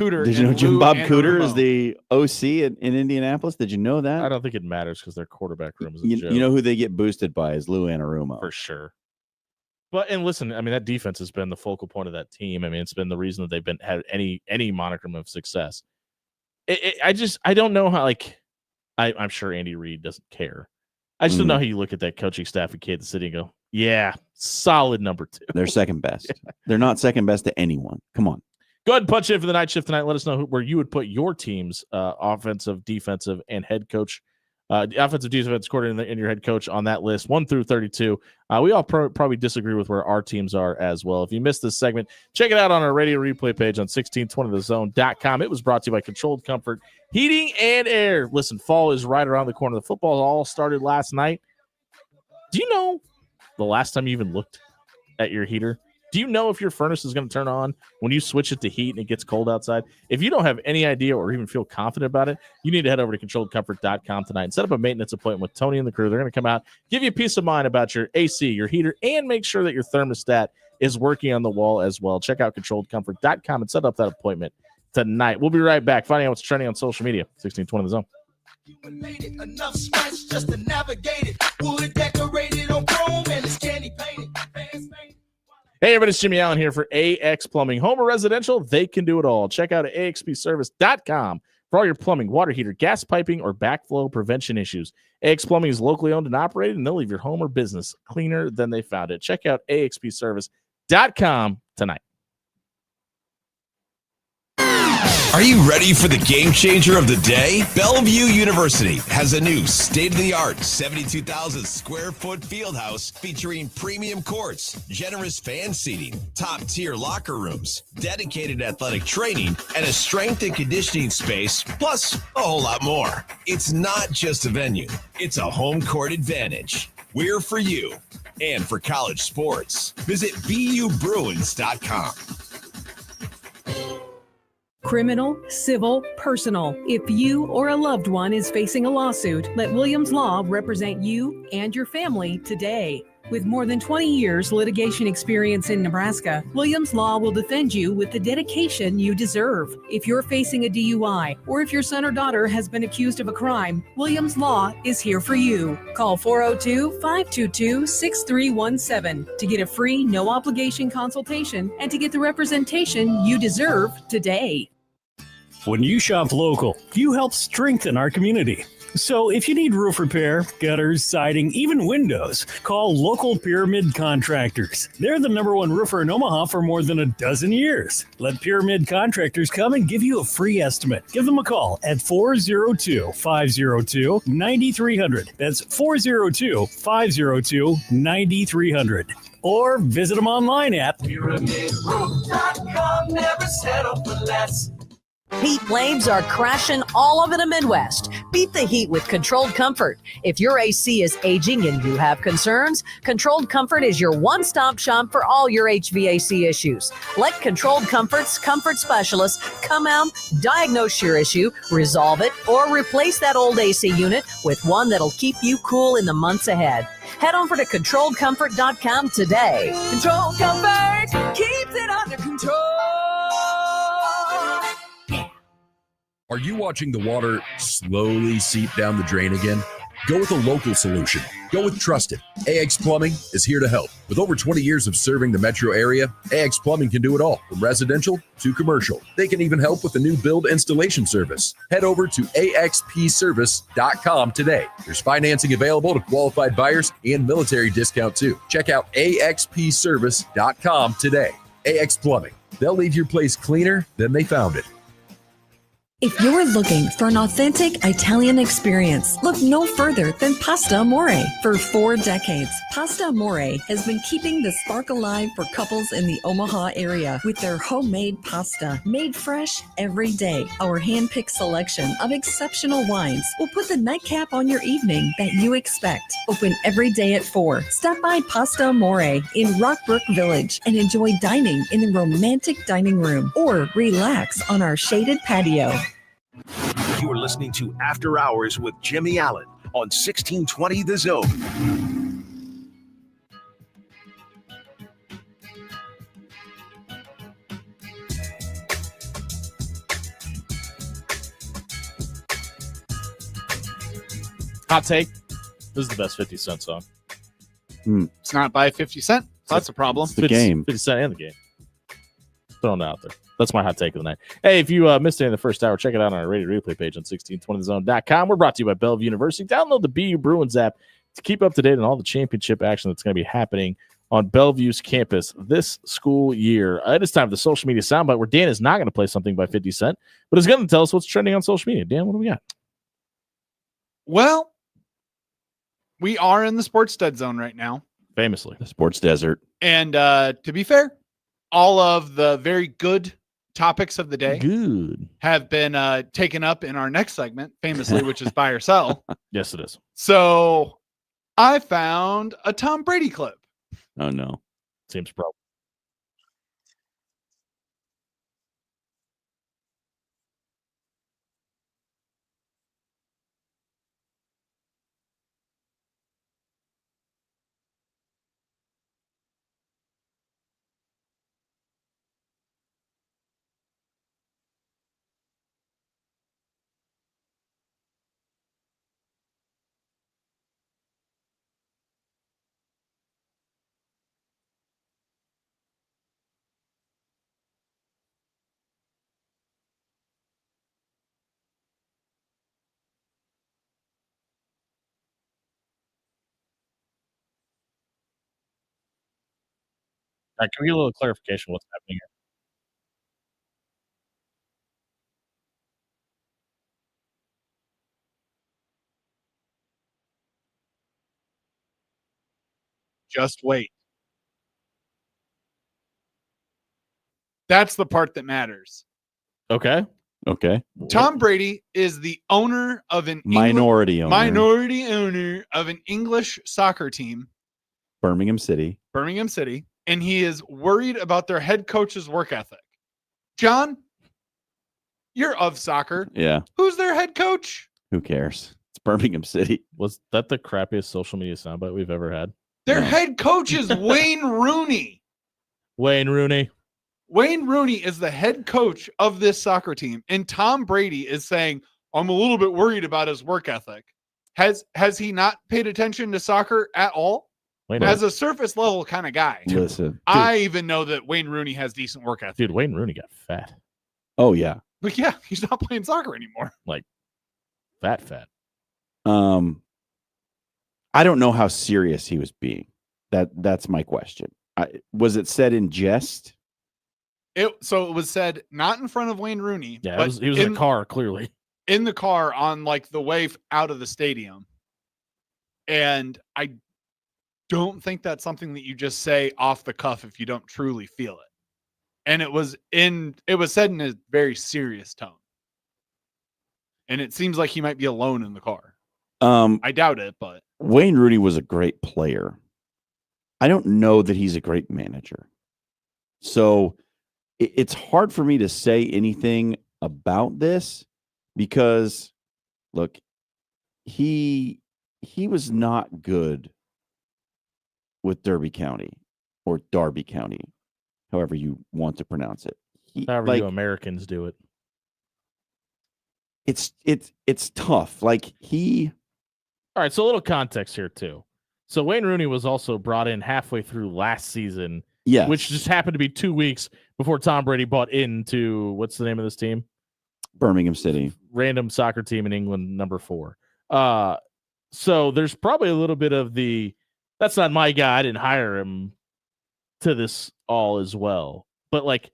Jim Bob Cooter is the OC in Indianapolis? Did you know that? I don't think it matters because their quarterback room is a joke. You know who they get boosted by is Lou Anarumo. For sure. And listen, I mean, that defense has been the focal point of that team. I mean, it's been the reason that they've had any monicum of success. I don't know how, I'm sure Andy Reid doesn't care. I just don't know how you look at that coaching staff at Kansas City and go, yeah, solid number 2. They're second best. They're not second best to anyone. Come on. Go ahead and punch in for the night shift tonight. Let us know where you would put your team's offensive, defensive, and head coach, offensive, defensive coordinator, and your head coach on that list, 1 through 32. We all probably disagree with where our teams are as well. If you missed this segment, check it out on our radio replay page on 1620thezone.com. It was brought to you by Controlled Comfort Heating and Air. Listen, fall is right around the corner. The football all started last night. Do you know the last time you even looked at your heater? Do you know if your furnace is going to turn on when you switch it to heat and it gets cold outside? If you don't have any idea or even feel confident about it, you need to head over to controlledcomfort.com tonight and set up a maintenance appointment with Tony and the crew. They're going to come out, give you peace of mind about your AC, your heater, and make sure that your thermostat is working on the wall as well. Check out controlledcomfort.com and set up that appointment tonight. We'll be right back, finding out what's trending on social media. 1620 The Zone. You made it enough spice just to navigate it. Wood decorated on chrome and it's candy painted. Hey, everybody, it's Jimmy Allen here for AX Plumbing. Home or residential, they can do it all. Check out axpservice.com for all your plumbing, water heater, gas piping, or backflow prevention issues. AX Plumbing is locally owned and operated, and they'll leave your home or business cleaner than they found it. Check out axpservice.com tonight. Are you ready for the game changer of the day? Bellevue University has a new state-of-the-art 72,000 square foot field house featuring premium courts, generous fan seating, top-tier locker rooms, dedicated athletic training, and a strength and conditioning space, plus a whole lot more. It's not just a venue, it's a home court advantage. We're for you and for college sports. Visit BUBruins.com. Criminal, civil, personal. If you or a loved one is facing a lawsuit, let Williams Law represent you and your family today. With more than 20 years litigation experience in Nebraska, Williams Law will defend you with the dedication you deserve. If you're facing a DUI or if your son or daughter has been accused of a crime, Williams Law is here for you. Call 402-522-6317 to get a free, no obligation consultation and to get the representation you deserve today. When you shop local, you help strengthen our community. So if you need roof repair, gutters, siding, even windows, call local Pyramid Contractors. They're the #1 roofer in Omaha for more than a dozen years. Let Pyramid Contractors come and give you a free estimate. Give them a call at 402-502-9300. That's 402-502-9300. Or visit them online at PyramidRoof.com. Never settle for less. Heat waves are crashing all over the Midwest. Beat the heat with Controlled Comfort. If your AC is aging and you have concerns, Controlled Comfort is your one-stop shop for all your HVAC issues. Let Controlled Comfort's comfort specialists come out, diagnose your issue, resolve it, or replace that old AC unit with one that'll keep you cool in the months ahead. Head over to ControlledComfort.com today. Controlled Comfort keeps it under control. Are you watching the water slowly seep down the drain again? Go with a local solution. Go with Trusted. AX Plumbing is here to help. With over 20 years of serving the metro area, AX Plumbing can do it all, from residential to commercial. They can even help with the new build installation service. Head over to axpservice.com today. There's financing available to qualified buyers and military discount too. Check out axpservice.com today. AX Plumbing. They'll leave your place cleaner than they found it. If you're looking for an authentic Italian experience, look no further than Pasta Amore. For 4 decades, Pasta Amore has been keeping the spark alive for couples in the Omaha area with their homemade pasta, made fresh every day. Our hand-picked selection of exceptional wines will put the nightcap on your evening that you expect. Open every day at 4. Stop by Pasta Amore in Rockbrook Village and enjoy dining in the romantic dining room or relax on our shaded patio. You are listening to After Hours with Jimmy Allen on 1620 The Zone. Hot take. This is the best 50 Cent song. It's not by 50 Cent. So that's a problem. The game. 50 Cent and the game. Throwing it out there. That's my hot take of the night. Hey, if you missed any of the first hour, check it out on our radio replay page on 1620thezone.com. We're brought to you by Bellevue University. Download the BU Bruins app to keep up to date on all the championship action that's going to be happening on Bellevue's campus this school year. It is time for the social media soundbite where Dan is not going to play something by 50 Cent, but is going to tell us what's trending on social media. Dan, what do we got? Well, we are in the sports dead zone right now. Famously. The sports desert. And to be fair, all of the very good topics of the day have been taken up in our next segment, famously, which is buy or sell. Yes, it is. So I found a Tom Brady clip. Oh, no. Seems probable. All right, can we get a little clarification on what's happening here? Just wait. That's the part that matters. Okay. Tom Brady is the owner of an Minority owner of an English soccer team, Birmingham City. and he is worried about their head coach's work ethic. John, you're of soccer. Yeah. Who's their head coach? Who cares? It's Birmingham City. Was that the crappiest social media soundbite we've ever had? Their head coach is Wayne Rooney. Wayne Rooney is the head coach of this soccer team, and Tom Brady is saying, I'm a little bit worried about his work ethic. Has he not paid attention to soccer at all? As a surface level kind of guy. Listen. I even know that Wayne Rooney has decent work ethic. Dude, Wayne Rooney got fat. Oh, yeah. But yeah, he's not playing soccer anymore. Like, fat. I don't know how serious he was being. That's my question. Was it said in jest? So it was said not in front of Wayne Rooney. Yeah, but he was in a car, clearly. In the car on like the way out of the stadium. And I don't think that's something that you just say off the cuff if you don't truly feel it. And it was said in a very serious tone. And it seems like he might be alone in the car. I doubt it, but Wayne Rooney was a great player. I don't know that he's a great manager. So it's hard for me to say anything about this because, look, he was not good with Derby County or Derby County, however you want to pronounce it. However you Americans do it. It's tough. All right, so a little context here too. So Wayne Rooney was also brought in halfway through last season, which just happened to be 2 weeks before Tom Brady bought into what's the name of this team? Birmingham City. Random soccer team in England, number 4. So there's probably a little bit of that's not my guy, I didn't hire him to this all as well. But like,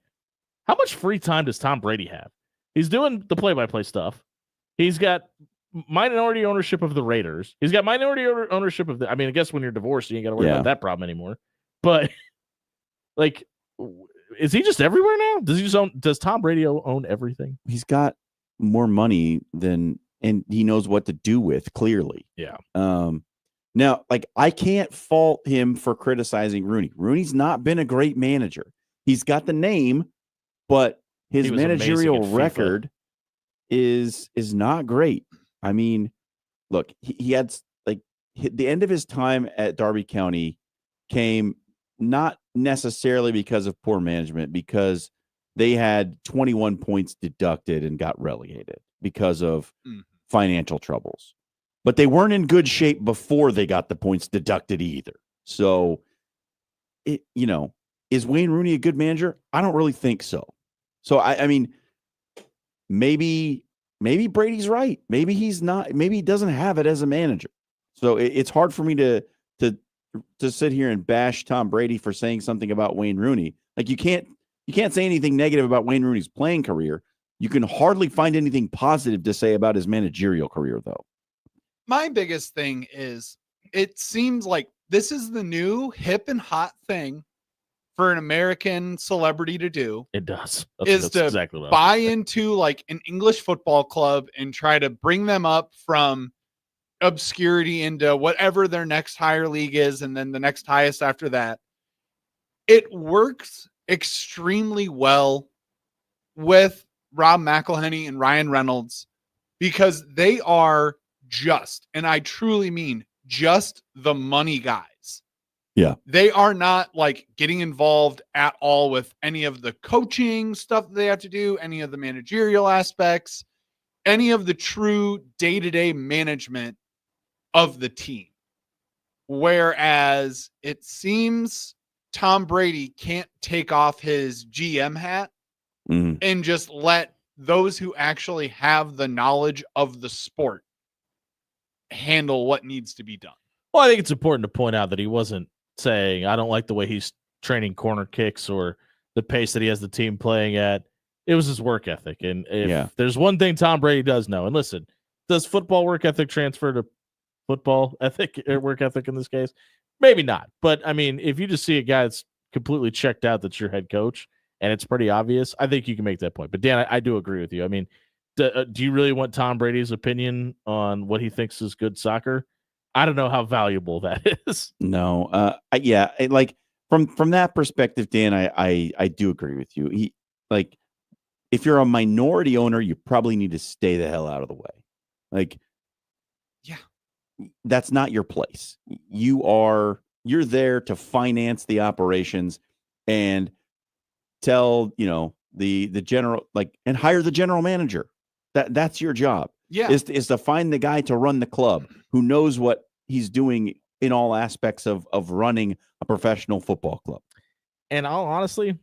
how much free time does Tom Brady have? He's doing the play-by-play stuff. He's got minority ownership of the Raiders. He's got minority ownership of I mean, I guess when you're divorced, you ain't got to worry about that problem anymore. But like, is he just everywhere now? Does Tom Brady own everything? He's got more money and he knows what to do with, clearly. Yeah. Now, like, I can't fault him for criticizing Rooney. Rooney's not been a great manager. He's got the name, but his managerial record is not great. I mean, look, he had the end of his time at Derby County came not necessarily because of poor management, because they had 21 points deducted and got relegated because of financial troubles. But they weren't in good shape before they got the points deducted either. So, is Wayne Rooney a good manager? I don't really think so. So, I mean, maybe Brady's right. Maybe he's not. Maybe he doesn't have it as a manager. So it's hard for me to sit here and bash Tom Brady for saying something about Wayne Rooney. Like, you can't say anything negative about Wayne Rooney's playing career. You can hardly find anything positive to say about his managerial career, though. My biggest thing is it seems like this is the new hip and hot thing for an American celebrity to do. It does. That's exactly what buy into like an English football club and try to bring them up from obscurity into whatever their next higher league is, and then the next highest after that. It works extremely well with Rob McElhenney and Ryan Reynolds because they are and I truly mean just the money guys. Yeah. They are not like getting involved at all with any of the coaching stuff that they have to do, any of the managerial aspects, any of the true day-to-day management of the team. Whereas it seems Tom Brady can't take off his GM hat and just let those who actually have the knowledge of the sport handle what needs to be done. Well, I think it's important to point out that he wasn't saying, I don't like the way he's training corner kicks or the pace that he has the team playing at. It was his work ethic. And if there's one thing Tom Brady does know, and listen, does football work ethic transfer to football ethic or work ethic in this case? Maybe not. But, I mean, if you just see a guy that's completely checked out that's your head coach and it's pretty obvious, I think you can make that point. But, Dan, I do agree with you. I mean, do you really want Tom Brady's opinion on what he thinks is good soccer? I don't know how valuable that is. No. Like from that perspective, Dan, I do agree with you. If you're a minority owner, you probably need to stay the hell out of the way. Like, yeah, that's not your place. You're there to finance the operations and tell, the general, and hire the general manager. That's your job. Yeah. Is to find the guy to run the club who knows what he's doing in all aspects of running a professional football club. And honestly,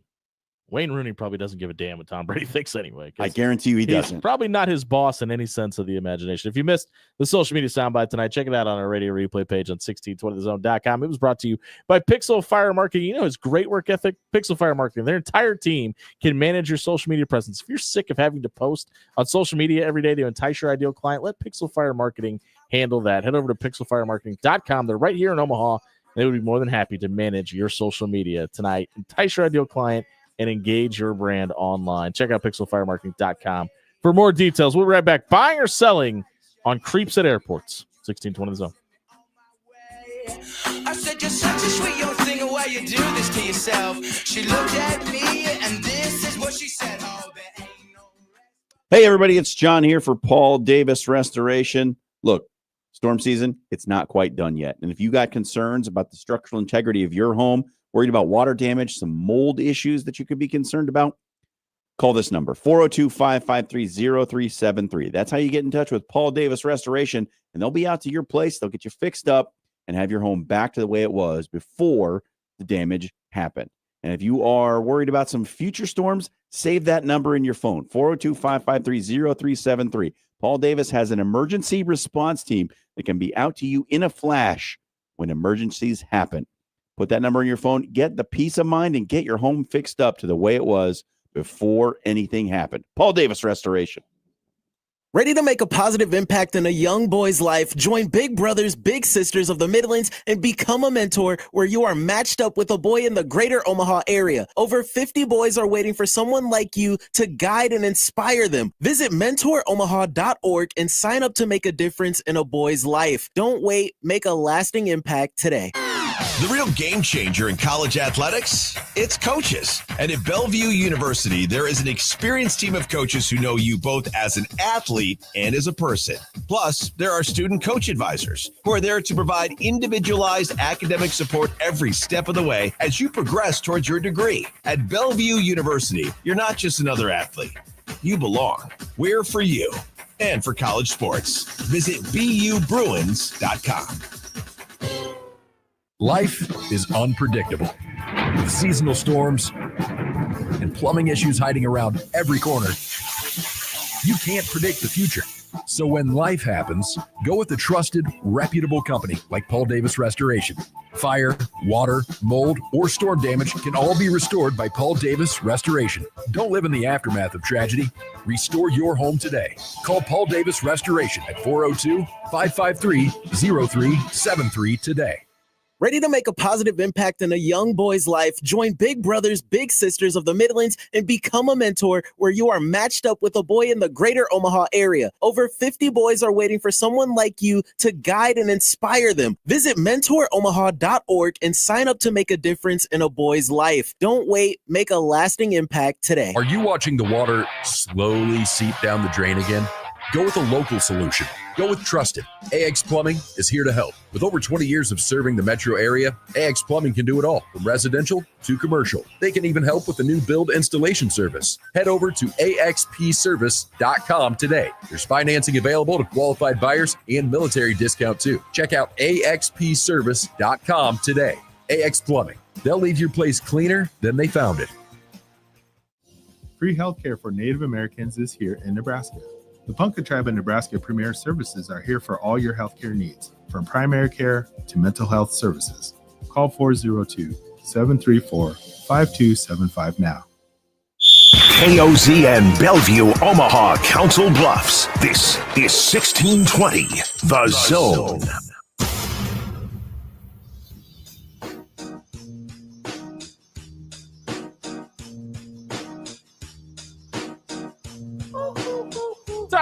Wayne Rooney probably doesn't give a damn what Tom Brady thinks anyway. I guarantee you he doesn't. Probably not his boss in any sense of the imagination. If you missed the social media soundbite tonight, check it out on our radio replay page on 1620thezone.com. It was brought to you by Pixel Fire Marketing. You know his great work ethic, Pixel Fire Marketing. Their entire team can manage your social media presence. If you're sick of having to post on social media every day to entice your ideal client, let Pixel Fire Marketing handle that. Head over to pixelfiremarketing.com. They're right here in Omaha. They would be more than happy to manage your social media tonight. Entice your ideal client and engage your brand online. Check out pixelfiremarketing.com for more details. We'll be right back. Buying or selling on creeps at airports. 1620 The Zone. I said, you're such a sweet young singer. Why you do this to yourself? She looked at me and this is what she said. Oh, there ain't no... Hey, everybody. It's John here for Paul Davis Restoration. Look, storm season, it's not quite done yet. And if you got concerns about the structural integrity of your home, worried about water damage, some mold issues that you could be concerned about, call this number, 402-553-0373. That's how you get in touch with Paul Davis Restoration, and they'll be out to your place. They'll get you fixed up and have your home back to the way it was before the damage happened. And if you are worried about some future storms, save that number in your phone, 402-553-0373. Paul Davis has an emergency response team that can be out to you in a flash when emergencies happen. Put that number in your phone, get the peace of mind, and get your home fixed up to the way it was before anything happened. Paul Davis Restoration. Ready to make a positive impact in a young boy's life? Join Big Brothers Big Sisters of the Midlands and become a mentor where you are matched up with a boy in the greater Omaha area. Over 50 boys are waiting for someone like you to guide and inspire them. Visit mentoromaha.org and sign up to make a difference in a boy's life. Don't wait. Make a lasting impact today. The real game changer in college athletics, it's coaches. And at Bellevue University, there is an experienced team of coaches who know you both as an athlete and as a person. Plus, there are student coach advisors who are there to provide individualized academic support every step of the way as you progress towards your degree. At Bellevue University, you're not just another athlete. You belong. We're for you and for college sports. Visit BUBruins.com. Life is unpredictable. With seasonal storms and plumbing issues hiding around every corner, you can't predict the future. So when life happens, go with a trusted, reputable company like Paul Davis Restoration. Fire, water, mold, or storm damage can all be restored by Paul Davis Restoration. Don't live in the aftermath of tragedy. Restore your home today. Call Paul Davis Restoration at 402-553-0373 today. Ready to make a positive impact in a young boy's life? Join Big Brothers Big Sisters of the Midlands and become a mentor where you are matched up with a boy in the greater Omaha area. Over 50 boys are waiting for someone like you to guide and inspire them. Visit mentoromaha.org and sign up to make a difference in a boy's life. Don't wait. Make a lasting impact today. Are you watching the water slowly seep down the drain again? Go with a local solution. Go with Trusted. AX Plumbing is here to help. With over 20 years of serving the metro area, AX Plumbing can do it all, from residential to commercial. They can even help with the new build installation service. Head over to axpservice.com today. There's financing available to qualified buyers and military discount too. Check out axpservice.com today. AX Plumbing. They'll leave your place cleaner than they found it. Free healthcare for Native Americans is here in Nebraska. The Ponca Tribe in Nebraska Premier Services are here for all your healthcare needs, from primary care to mental health services. Call 402-734-5275 now. KOZN Bellevue, Omaha, Council Bluffs. This is 1620, The Zone.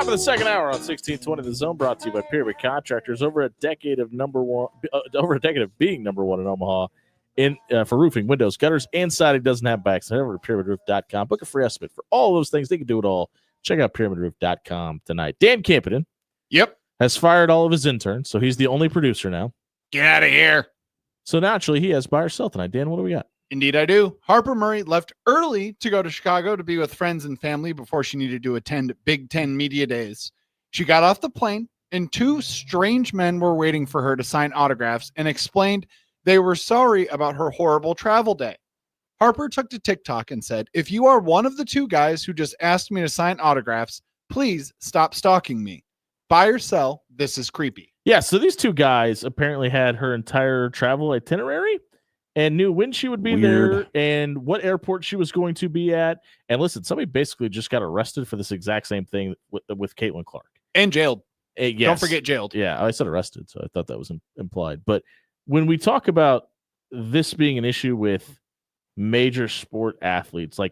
Top of the second hour on 1620 The Zone, brought to you by Pyramid Contractors. Over a decade of being number one in Omaha for roofing, windows, gutters, and siding. Doesn't have backs. Head over to pyramidroof.com. Book a free estimate for all those things. They can do it all. Check out pyramidroof.com tonight. Dan Campion. Yep. Has fired all of his interns, so he's the only producer now. Get out of here. So naturally, he has buy or sell tonight. Dan, what do we got? Indeed, I do. Harper Murray left early to go to Chicago to be with friends and family before she needed to attend Big Ten Media Days. She got off the plane, and two strange men were waiting for her to sign autographs and explained they were sorry about her horrible travel day. Harper took to TikTok and said, "If you are one of the two guys who just asked me to sign autographs, please stop stalking me. Buy or sell, this is creepy." Yeah, so these two guys apparently had her entire travel itinerary and knew when she would be there and what airport she was going to be at. And listen, somebody basically just got arrested for this exact same thing with Caitlin Clark. And jailed. Yes. Don't forget jailed. Yeah, I said arrested, so I thought that was implied. But when we talk about this being an issue with major sport athletes, like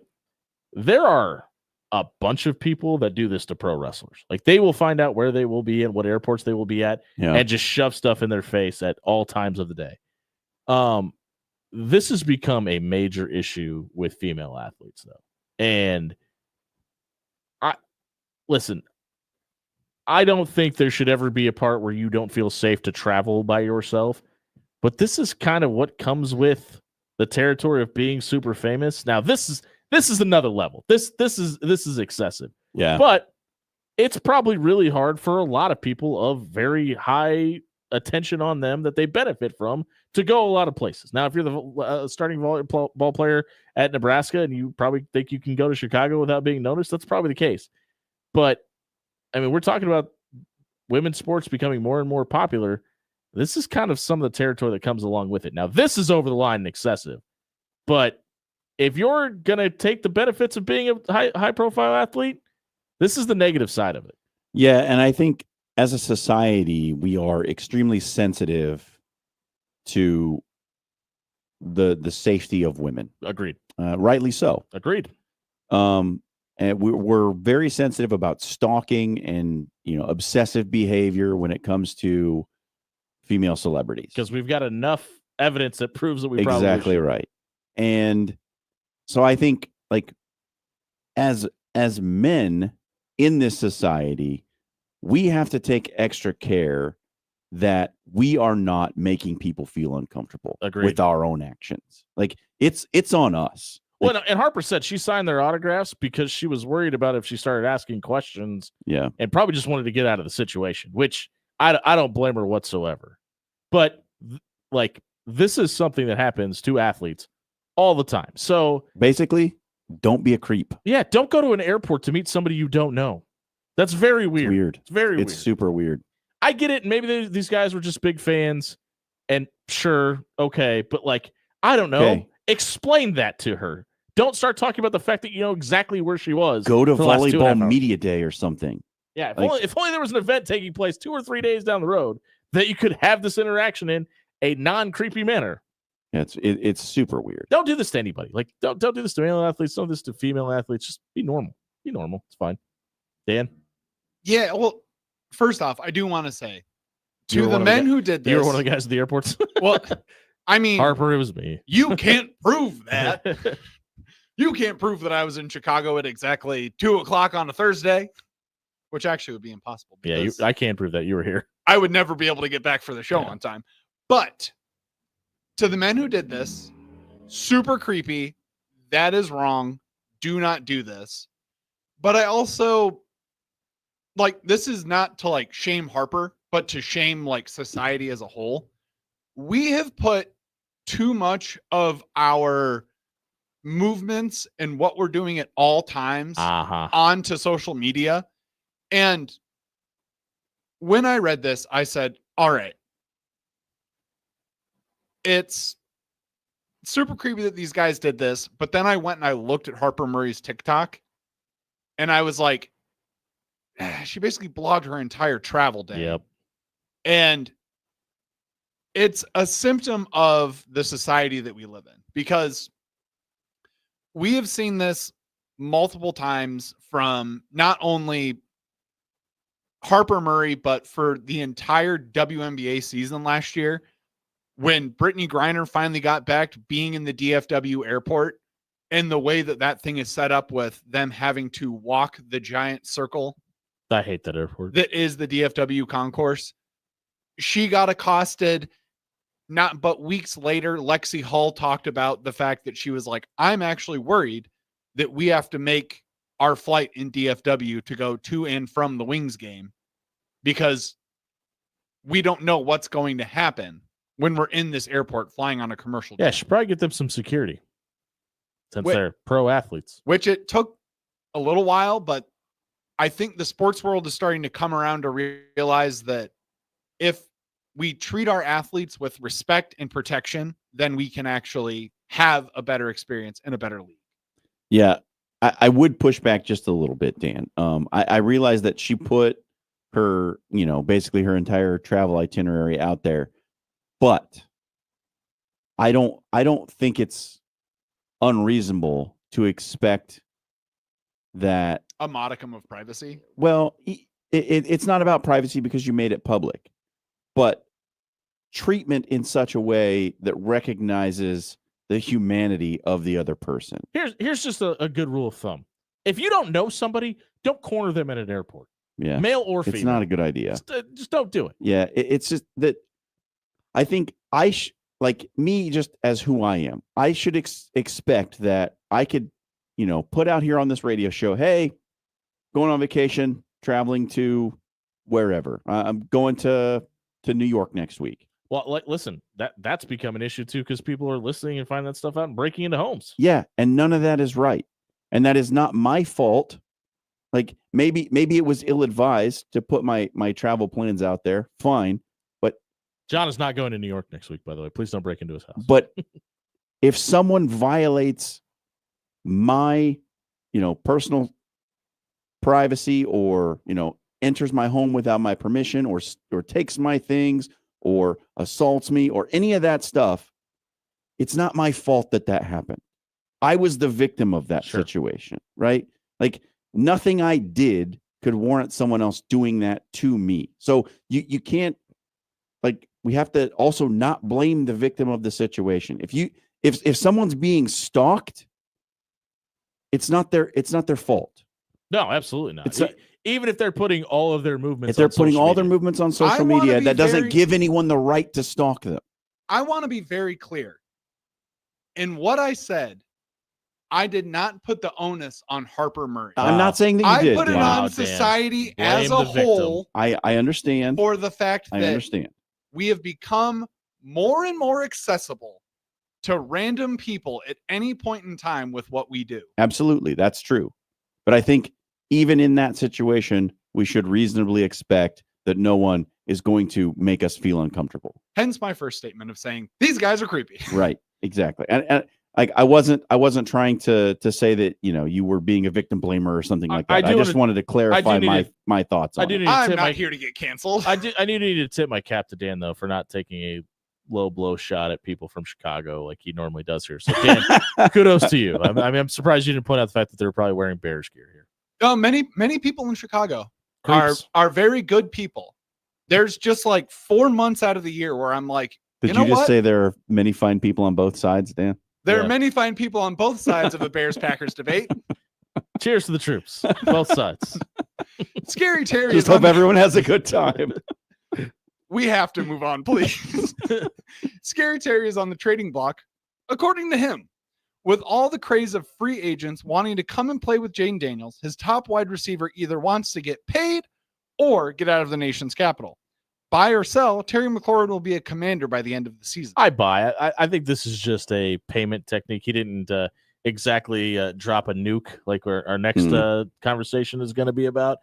there are a bunch of people that do this to pro wrestlers. Like they will find out where they will be and what airports they will be at and just shove stuff in their face at all times of the day. This has become a major issue with female athletes, though. And listen, I don't think there should ever be a part where you don't feel safe to travel by yourself. But this is kind of what comes with the territory of being super famous. Now, this is another level. This is excessive. Yeah. But it's probably really hard for a lot of people of very high attention on them that they benefit from to go a lot of places. Now, if you're the starting volleyball player at Nebraska and you probably think you can go to Chicago without being noticed, that's probably the case. But, I mean, we're talking about women's sports becoming more and more popular. This is kind of some of the territory that comes along with it. Now, this is over the line and excessive. But if you're going to take the benefits of being a high-profile athlete, this is the negative side of it. Yeah, and I think as a society, we are extremely sensitive to the safety of women. Agreed. Rightly so. Agreed. And we're very sensitive about stalking and obsessive behavior when it comes to female celebrities, because we've got enough evidence that proves that we probably exactly should. Right. And so I think, like, as men in this society, we have to take extra care that we are not making people feel uncomfortable with our own actions. Like it's on us. Well, and Harper said she signed their autographs because she was worried about if she started asking questions. Yeah. And probably just wanted to get out of the situation, which I don't blame her whatsoever. But this is something that happens to athletes all the time. So basically, don't be a creep. Yeah, don't go to an airport to meet somebody you don't know. That's very weird. It's very weird. It's super weird. I get it. Maybe these guys were just big fans, and sure, okay, but I don't know. Okay. Explain that to her. Don't start talking about the fact that you know exactly where she was. Go to for the last 2.5 volleyball hours. media day or something. Yeah, if only there was an event taking place 2 or 3 days down the road that you could have this interaction in a non-creepy manner. Yeah, it's super weird. Don't do this to anybody. Don't do this to male athletes. Don't do this to female athletes. Just be normal. Be normal. It's fine. Dan? Yeah, well, first off, I do want to say to the men who did this. You were one of the guys at the airports? Well, I mean, Harper, it was me. You can't prove that. You can't prove that I was in Chicago at exactly 2:00 on a Thursday, which actually would be impossible. Yeah, I can't prove that you were here. I would never be able to get back for the show on time. But to the men who did this, super creepy. That is wrong. Do not do this. But I also, this is not to shame Harper, but to shame society as a whole. We have put too much of our movements and what we're doing at all times onto social media. And when I read this, I said, all right, it's super creepy that these guys did this. But then I went and I looked at Harper Murray's TikTok and I was like, she basically blogged her entire travel day. Yep. And it's a symptom of the society that we live in, because we have seen this multiple times from not only Harper Murray, but for the entire WNBA season last year, when Brittany Griner finally got back to being in the DFW airport, and the way that thing is set up with them having to walk the giant circle. I hate that airport. That is the DFW concourse. She got accosted. But weeks later, Lexi Hull talked about the fact that she was like, I'm actually worried that we have to make our flight in DFW to go to and from the Wings game because we don't know what's going to happen when we're in this airport flying on a commercial jet. Yeah, should probably get them some security since they're pro athletes. Which it took a little while, but I think the sports world is starting to come around to realize that if we treat our athletes with respect and protection, then we can actually have a better experience and a better league. Yeah, I would push back just a little bit, Dan. I realized that she put her, basically her entire travel itinerary out there, but I don't think it's unreasonable to expect that a modicum of privacy. Well, it's not about privacy because you made it public, but treatment in such a way that recognizes the humanity of the other person. Here's just a good rule of thumb. If you don't know somebody, don't corner them at an airport. Yeah. Male or female. It's not a good idea. Just don't do it. Yeah. It's just that I think like me, just as who I am, I should expect that I could, put out here on this radio show, hey, going on vacation, traveling to wherever. I'm going to New York next week. Well, listen, that's become an issue too because people are listening and finding that stuff out and breaking into homes. Yeah, and none of that is right, and that is not my fault. Like maybe it was ill-advised to put my travel plans out there. Fine, but John is not going to New York next week. By the way, please don't break into his house. But if someone violates my, personal privacy, or enters my home without my permission, or takes my things, or assaults me, or any of that stuff, it's not my fault that happened. I was the victim of that situation, right? Like nothing I did could warrant someone else doing that to me. So you can't, like, we have to also not blame the victim of the situation. If someone's being stalked, it's not their fault. No, absolutely not. Even if they're putting all of their movements, if they're putting all their movements on social media, that doesn't give anyone the right to stalk them. I want to be very clear. In what I said, I did not put the onus on Harper Murray. I'm not saying that you did. I put it on society as a whole. I understand. For the fact that I understand. We have become more and more accessible to random people at any point in time with what we do. Absolutely, that's true. But I think even in that situation, we should reasonably expect that no one is going to make us feel uncomfortable. Hence my first statement of saying these guys are creepy. Right. Exactly. And like I wasn't trying to say that you were being a victim blamer or something like that. I just wanted to clarify my thoughts on it. I'm not here to get canceled. I do need to tip my cap to Dan though for not taking a low blow shot at people from Chicago like he normally does here. So Dan, kudos to you. I'm surprised you didn't point out the fact that they're probably wearing Bears gear here. Many people in Chicago are very good people. There's just like 4 months out of the year where I'm like, Did you just say there are many fine people on both sides, Dan? There are many fine people on both sides of the Bears-Packers debate. Cheers to the troops, both sides. Scary Terry. Just hope everyone has a good time. We have to move on, please. Scary Terry is on the trading block, according to him. With all the craze of free agents wanting to come and play with Jaden Daniels, his top wide receiver either wants to get paid or get out of the nation's capital. Buy or sell, Terry McLaurin will be a Commander by the end of the season. I buy. I think this is just a payment technique. He didn't exactly drop a nuke like our next conversation is going to be about.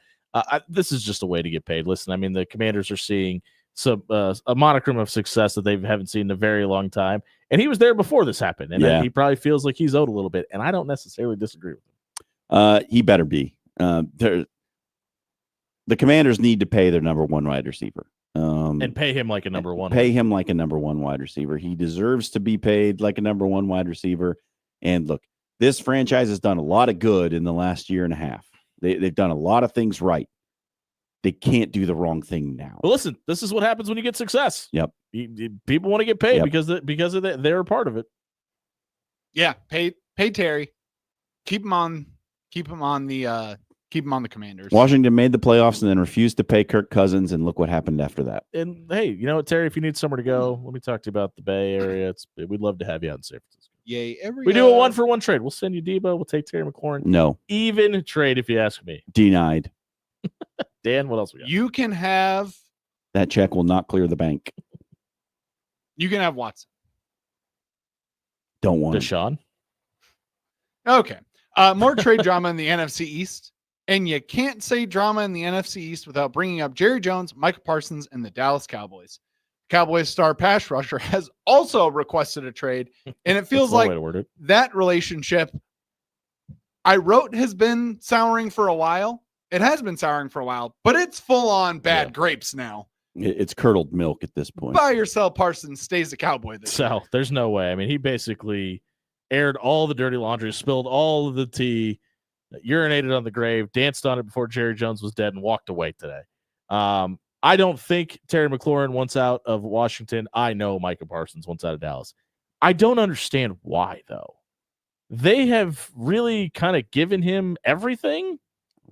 This is just a way to get paid. Listen, I mean, the Commanders are seeing a monochrome of success that they haven't seen in a very long time. And he was there before this happened. And he probably feels like he's owed a little bit. And I don't necessarily disagree with him. He better be. The Commanders need to pay their number one wide receiver. And pay him like a number one. Pay him like a number one wide receiver. He deserves to be paid like a number one wide receiver. And look, this franchise has done a lot of good in the last year and a half. They've done a lot of things right. they can't do the wrong thing now. But listen, this is what happens when you get success. Yep. People want to get paid Yep. because they're a part of it. Yeah, pay Terry. Keep him on the Commanders. Washington made the playoffs and then refused to pay Kirk Cousins, and look what happened after that. And hey, you know what, Terry? If you need somewhere to go, let me talk to you about the Bay Area. We'd love to have you out in San Francisco. Yay! We do a 1-for-1 trade. We'll send you Debo. We'll take Terry McLaurin. No. Even trade, if you ask me. Denied. Dan, what else we got? You can have That check will not clear the bank. Watson. Don't want him. Deshaun. Okay. More trade drama in the NFC East. And you can't say drama in the NFC East without bringing up Jerry Jones, Micah Parsons, and the Dallas Cowboys. Cowboys star pass rusher has also requested a trade, and it feels like that relationship, I wrote, has been souring for a while. It has been souring for a while, but it's full on bad grapes now. It's curdled milk at this point. Buy or sell Parsons stays a Cowboy this year. So there's no way. I mean, he basically aired all the dirty laundry, spilled all of the tea, urinated on the grave, danced on it before Jerry Jones was dead, and walked away today. I don't think Terry McLaurin wants out of Washington. I know Micah Parsons wants out of Dallas. I don't understand why, though. They have really kind of given him everything.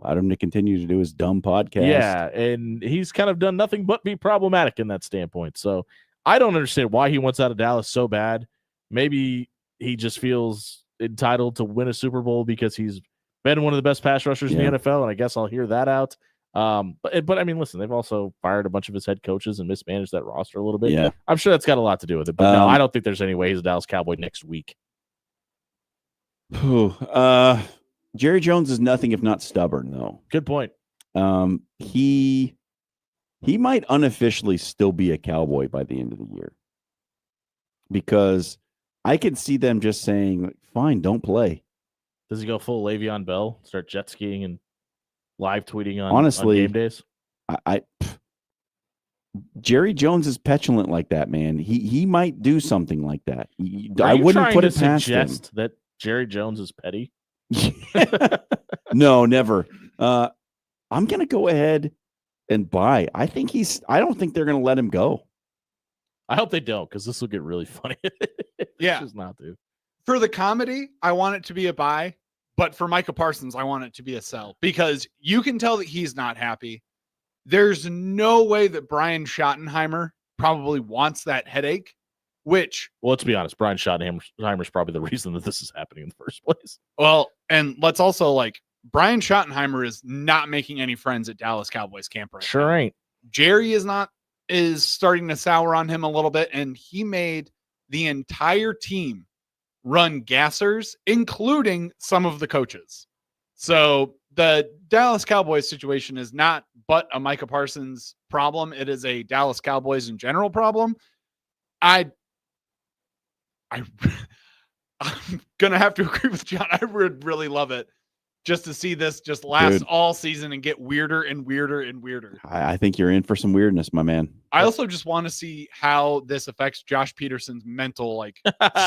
Allowed him to continue to do his dumb podcast. Yeah, and he's kind of done nothing but be problematic in that standpoint. So I don't understand why he wants out of Dallas so bad. Maybe he just feels entitled to win a Super Bowl because he's been one of the best pass rushers in the NFL, and I guess I'll hear that out. But I mean, listen, they've also fired a bunch of his head coaches and mismanaged that roster a little bit. Yeah. I'm sure that's got a lot to do with it. But no, I don't think there's any way he's a Dallas Cowboy next week. Jerry Jones is nothing if not stubborn, though. Good point. He might unofficially still be a Cowboy by the end of the year, because I could see them just saying, "Fine, don't play." Does he go full Le'Veon Bell, start jet skiing and live tweeting on honestly on game days? Jerry Jones is petulant like that, man. He might do something like that. Are I you wouldn't trying put to it past him. suggest that Jerry Jones is petty? No, never. I'm gonna go ahead and buy. I don't think they're gonna let him go. I hope they don't, because this will get really funny. Yeah. Just not, dude. For the comedy, I want it to be a buy, but for Micah Parsons, I want it to be a sell, because you can tell that he's not happy. There's no way that Brian Schottenheimer probably wants that headache, which... Well, let's be honest. Brian Schottenheimer's probably the reason that this is happening in the first place. Well, and let's also, Brian Schottenheimer is not making any friends at Dallas Cowboys camp right now. Sure ain't. Jerry is starting to sour on him a little bit, and he made the entire team run gassers, including some of the coaches. So the Dallas Cowboys situation is not but a Micah Parsons problem. It is a Dallas Cowboys in general problem. I'm going to have to agree with John. I would really love it just to see this just last all season and get weirder and weirder and weirder. I think you're in for some weirdness, my man. I also just want to see how this affects Josh Peterson's mental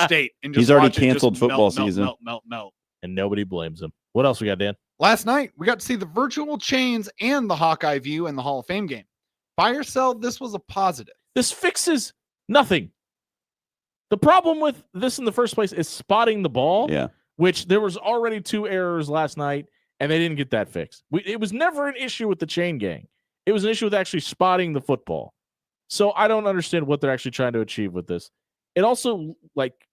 state. And just He's already watch it canceled just football melt, season. Melt. And nobody blames him. What else we got, Dan? Last night, we got to see the virtual chains and the Hawkeye view in the Hall of Fame game. Buy or sell, this was a positive. This fixes nothing. The problem with this in the first place is spotting the ball. Yeah. Which there was already 2 errors last night, and they didn't get that fixed. It was never an issue with the chain gang. It was an issue with actually spotting the football. So I don't understand what they're actually trying to achieve with this. It also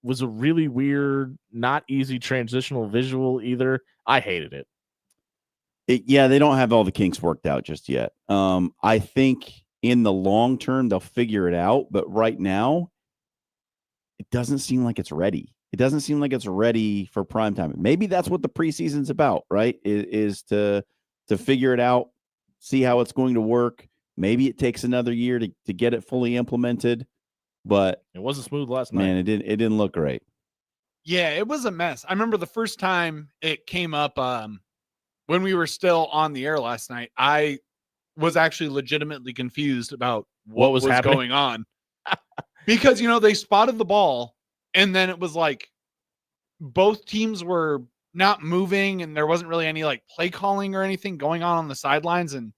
was a really weird, not easy transitional visual either. I hated it. Yeah, they don't have all the kinks worked out just yet. I think in the long term, they'll figure it out. But right now, it doesn't seem like it's ready. It doesn't seem like it's ready for prime time. Maybe that's what the preseason's about, right? Is to figure it out, see how it's going to work. Maybe it takes another year to get it fully implemented, but it wasn't smooth last night. Man, it didn't look great. Yeah, it was a mess. I remember the first time it came up when we were still on the air last night. I was actually legitimately confused about what was going on because they spotted the ball. And then it was both teams were not moving and there wasn't really any play calling or anything going on the sidelines. And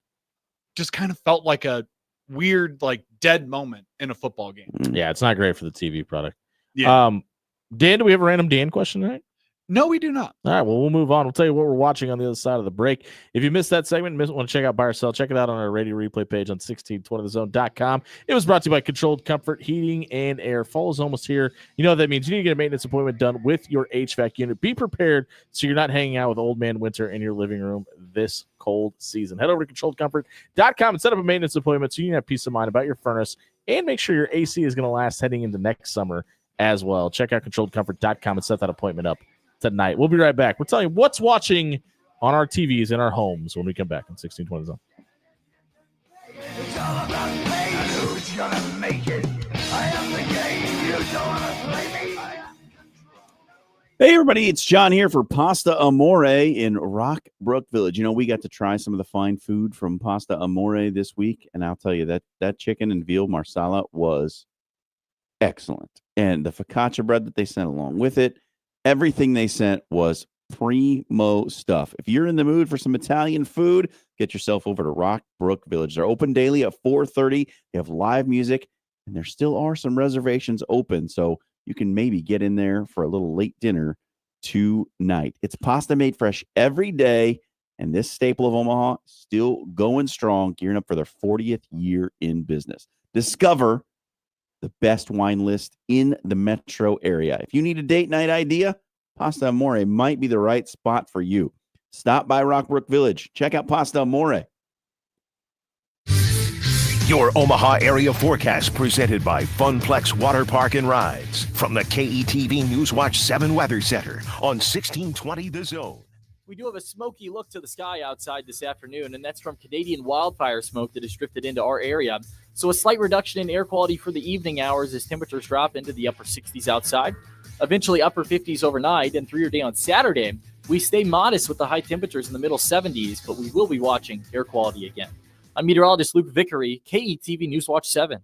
just kind of felt like a weird, like dead moment in a football game. Yeah, it's not great for the TV product. Yeah. Dan, do we have a random Dan question tonight? No, we do not. All right, well, we'll move on. We'll tell you what we're watching on the other side of the break. If you missed that segment, want to check out Buy or Sell, check it out on our radio replay page on 1620thezone.com. It was brought to you by Controlled Comfort Heating and Air. Fall is almost here. You know what that means. You need to get a maintenance appointment done with your HVAC unit. Be prepared so you're not hanging out with old man winter in your living room this cold season. Head over to ControlledComfort.com and set up a maintenance appointment so you can have peace of mind about your furnace and make sure your AC is going to last heading into next summer as well. Check out ControlledComfort.com and set that appointment up tonight. We'll be right back. We'll tell you what's watching on our TVs in our homes when we come back on 1620 Zone. It's all about me. And who's gonna make it? I am the game. You don't wanna play me. Hey, everybody, it's John here for Pasta Amore in Rockbrook Village. You know, we got to try some of the fine food from Pasta Amore this week, and I'll tell you that chicken and veal marsala was excellent. And the focaccia bread that they sent along with it, everything they sent was primo stuff. If you're in the mood for some Italian food, get yourself over to Rockbrook Village. They're open daily at 4:30. They have live music, and there still are some reservations open, so you can maybe get in there for a little late dinner tonight. It's pasta made fresh every day, and this staple of Omaha still going strong, gearing up for their 40th year in business. Discover the best wine list in the metro area. If you need a date night idea, Pasta Amore might be the right spot for you. Stop by Rockbrook Village. Check out Pasta Amore. Your Omaha area forecast presented by Funplex Water Park and Rides from the KETV Newswatch 7 Weather Center on 1620 The Zone. We do have a smoky look to the sky outside this afternoon, and that's from Canadian wildfire smoke that has drifted into our area. So a slight reduction in air quality for the evening hours as temperatures drop into the upper 60s outside, eventually upper 50s overnight, and through your day on Saturday, we stay modest with the high temperatures in the middle 70s, but we will be watching air quality again. I'm meteorologist Luke Vickery, KETV Newswatch 7.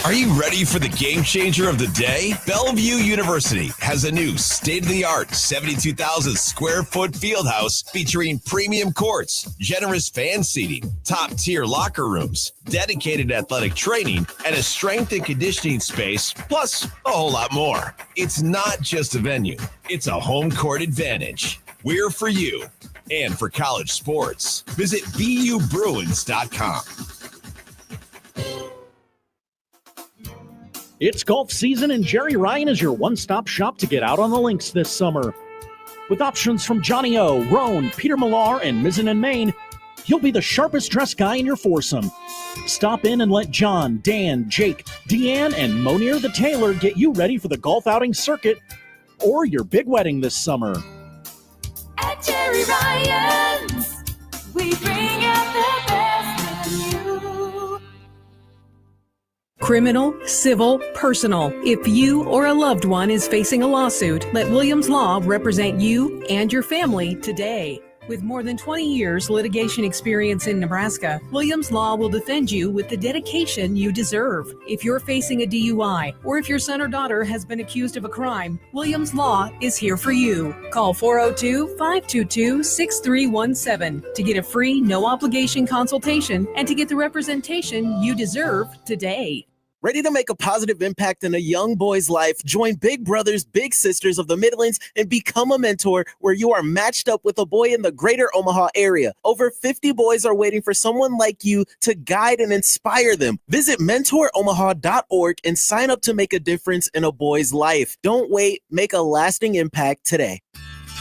Are you ready for the game changer of the day? Bellevue University has a new state-of-the-art 72,000 square foot field house featuring premium courts, generous fan seating, top-tier locker rooms, dedicated athletic training, and a strength and conditioning space, plus a whole lot more. It's not just a venue, it's a home court advantage. We're for you and for college sports. Visit BUBruins.com. It's golf season, and Jerry Ryan is your one-stop shop to get out on the links this summer. With options from Johnny O, Roan, Peter Millar, and Mizzen and Main, he'll be the sharpest dressed guy in your foursome. Stop in and let John, Dan, Jake, Deanne, and Monier the Tailor get you ready for the golf outing circuit or your big wedding this summer. At Jerry Ryan's, we bring out the best in you. Criminal, civil, personal. If you or a loved one is facing a lawsuit, let Williams Law represent you and your family today. With more than 20 years litigation experience in Nebraska, Williams Law will defend you with the dedication you deserve. If you're facing a DUI or if your son or daughter has been accused of a crime, Williams Law is here for you. Call 402-522-6317 to get a free, no-obligation consultation and to get the representation you deserve today. Ready to make a positive impact in a young boy's life? Join Big Brothers Big Sisters of the Midlands and become a mentor where you are matched up with a boy in the greater Omaha area. Over 50 boys are waiting for someone like you to guide and inspire them. Visit mentoromaha.org and sign up to make a difference in a boy's life. Don't wait. Make a lasting impact today.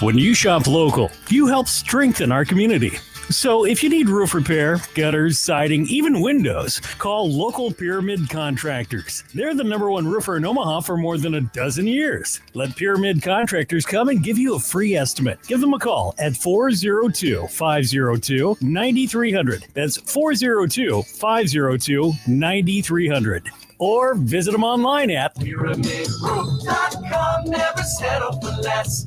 When you shop local, you help strengthen our community. So if you need roof repair, gutters, siding, even windows, call local Pyramid Contractors. They're the #1 roofer in Omaha for more than a dozen years. Let Pyramid Contractors come and give you a free estimate. Give them a call at 402-502-9300. That's 402-502-9300. Or visit them online at PyramidRoof.com. Never settle for less.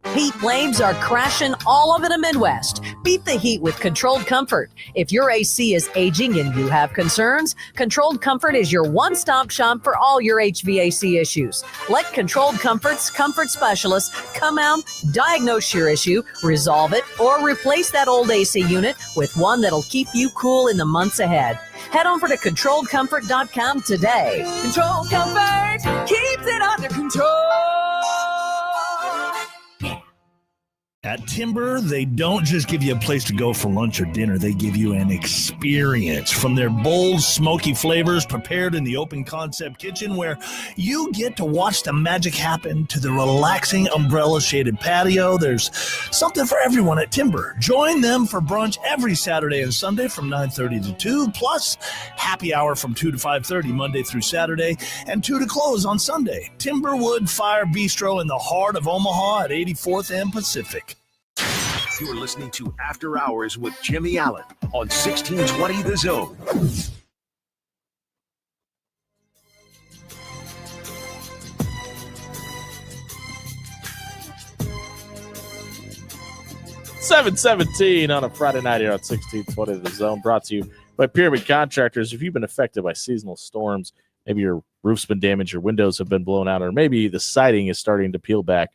Heat waves are crashing all over the Midwest. Beat the heat with Controlled Comfort. If your AC is aging and you have concerns, Controlled Comfort is your one-stop shop for all your HVAC issues. Let Controlled Comfort's comfort specialists come out, diagnose your issue, resolve it, or replace that old AC unit with one that'll keep you cool in the months ahead. Head over to ControlledComfort.com today. Controlled Comfort keeps it under control. At Timber, they don't just give you a place to go for lunch or dinner. They give you an experience. From their bold, smoky flavors prepared in the open concept kitchen where you get to watch the magic happen to the relaxing umbrella-shaded patio. There's something for everyone at Timber. Join them for brunch every Saturday and Sunday from 9:30 to 2, plus happy hour from 2 to 5:30 Monday through Saturday, and 2 to close on Sunday. Timberwood Fire Bistro in the heart of Omaha at 84th and Pacific. You're listening to After Hours with Jimmy Allen on 1620 The Zone. $7:17 on a Friday night here on 1620 The Zone, brought to you by Pyramid Contractors. If you've been affected by seasonal storms, maybe your roof's been damaged, your windows have been blown out, or maybe the siding is starting to peel back,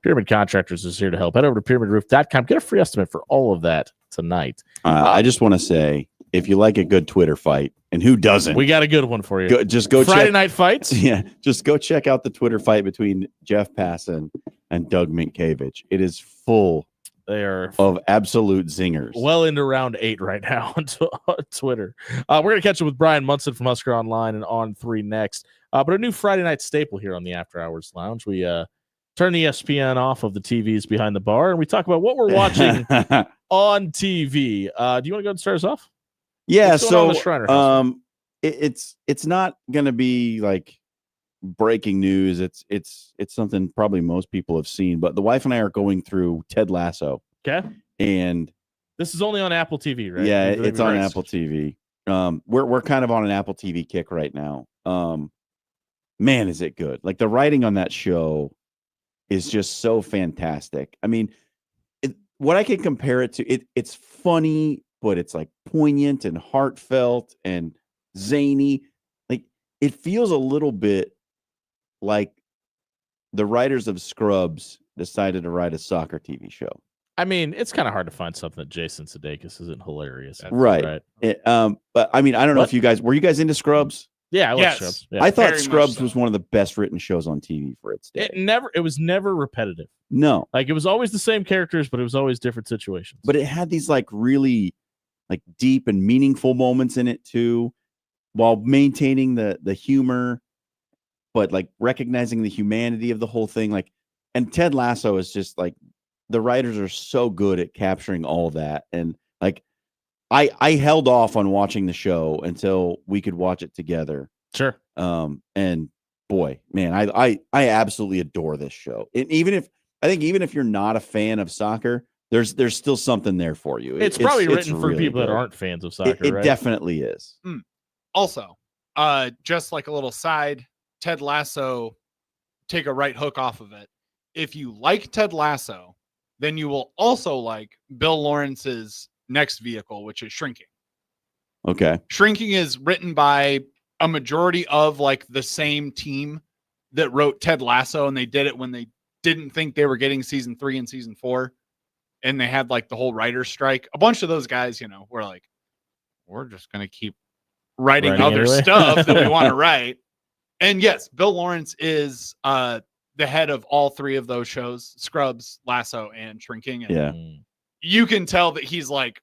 Pyramid Contractors is here to help. Head over to pyramidroof.com. Get a free estimate for all of that tonight. I just want to say, if you like a good Twitter fight, and who doesn't? We got a good one for you. Go Friday check, night fights? Yeah, just go check out the Twitter fight between Jeff Passan and Doug Minkiewicz. It is full of absolute zingers. Well into round 8 right now on Twitter. We're going to catch up with Brian Munson from Husker Online and On 3 next. But a new Friday night staple here on the After Hours Lounge. We turn the ESPN off of the TVs behind the bar, and we talk about what we're watching on TV. Do you want to go and start us off? Yeah, What's going on in the Shriner house? It's not going to be like breaking news. It's something probably most people have seen. But the wife and I are going through Ted Lasso. Okay, and this is only on Apple TV, right? Yeah, it's on Apple TV. We're kind of on an Apple TV kick right now. Man, is it good? Like the writing on that show is just so fantastic. I mean, what I can compare it to, it's funny, but it's like poignant and heartfelt and zany. Like it feels a little bit like the writers of Scrubs decided to write a soccer TV show. I mean, it's kind of hard to find something that Jason Sudeikis isn't hilarious. Right. But I mean, I don't know if you guys were you guys into Scrubs? Yeah, I love Scrubs. Yeah. I thought Scrubs was one of the best written shows on TV for its day. It was never repetitive. No. Like it was always the same characters, but it was always different situations. But it had these like really like deep and meaningful moments in it too, while maintaining the humor, but like recognizing the humanity of the whole thing. Like, and Ted Lasso is just like the writers are so good at capturing all that. And like I held off on watching the show until we could watch it together. Sure. And boy, man, I absolutely adore this show. And even if you're not a fan of soccer, there's still something there for you. It's probably written for people that aren't fans of soccer. It right? definitely is. Also, just like a little side, Ted Lasso, take a right hook off of it. If you like Ted Lasso, then you will also like Bill Lawrence's next vehicle, which is Shrinking. Okay. Shrinking is written by a majority of like the same team that wrote Ted Lasso, and they did it when they didn't think they were getting season 3 and season 4, and they had like the whole writer's strike. A bunch of those guys, were like, we're just going to keep writing other anyway. stuff that we want to write. And yes, Bill Lawrence is the head of all 3 of those shows, Scrubs, Lasso, and Shrinking. And Yeah. you can tell that he's like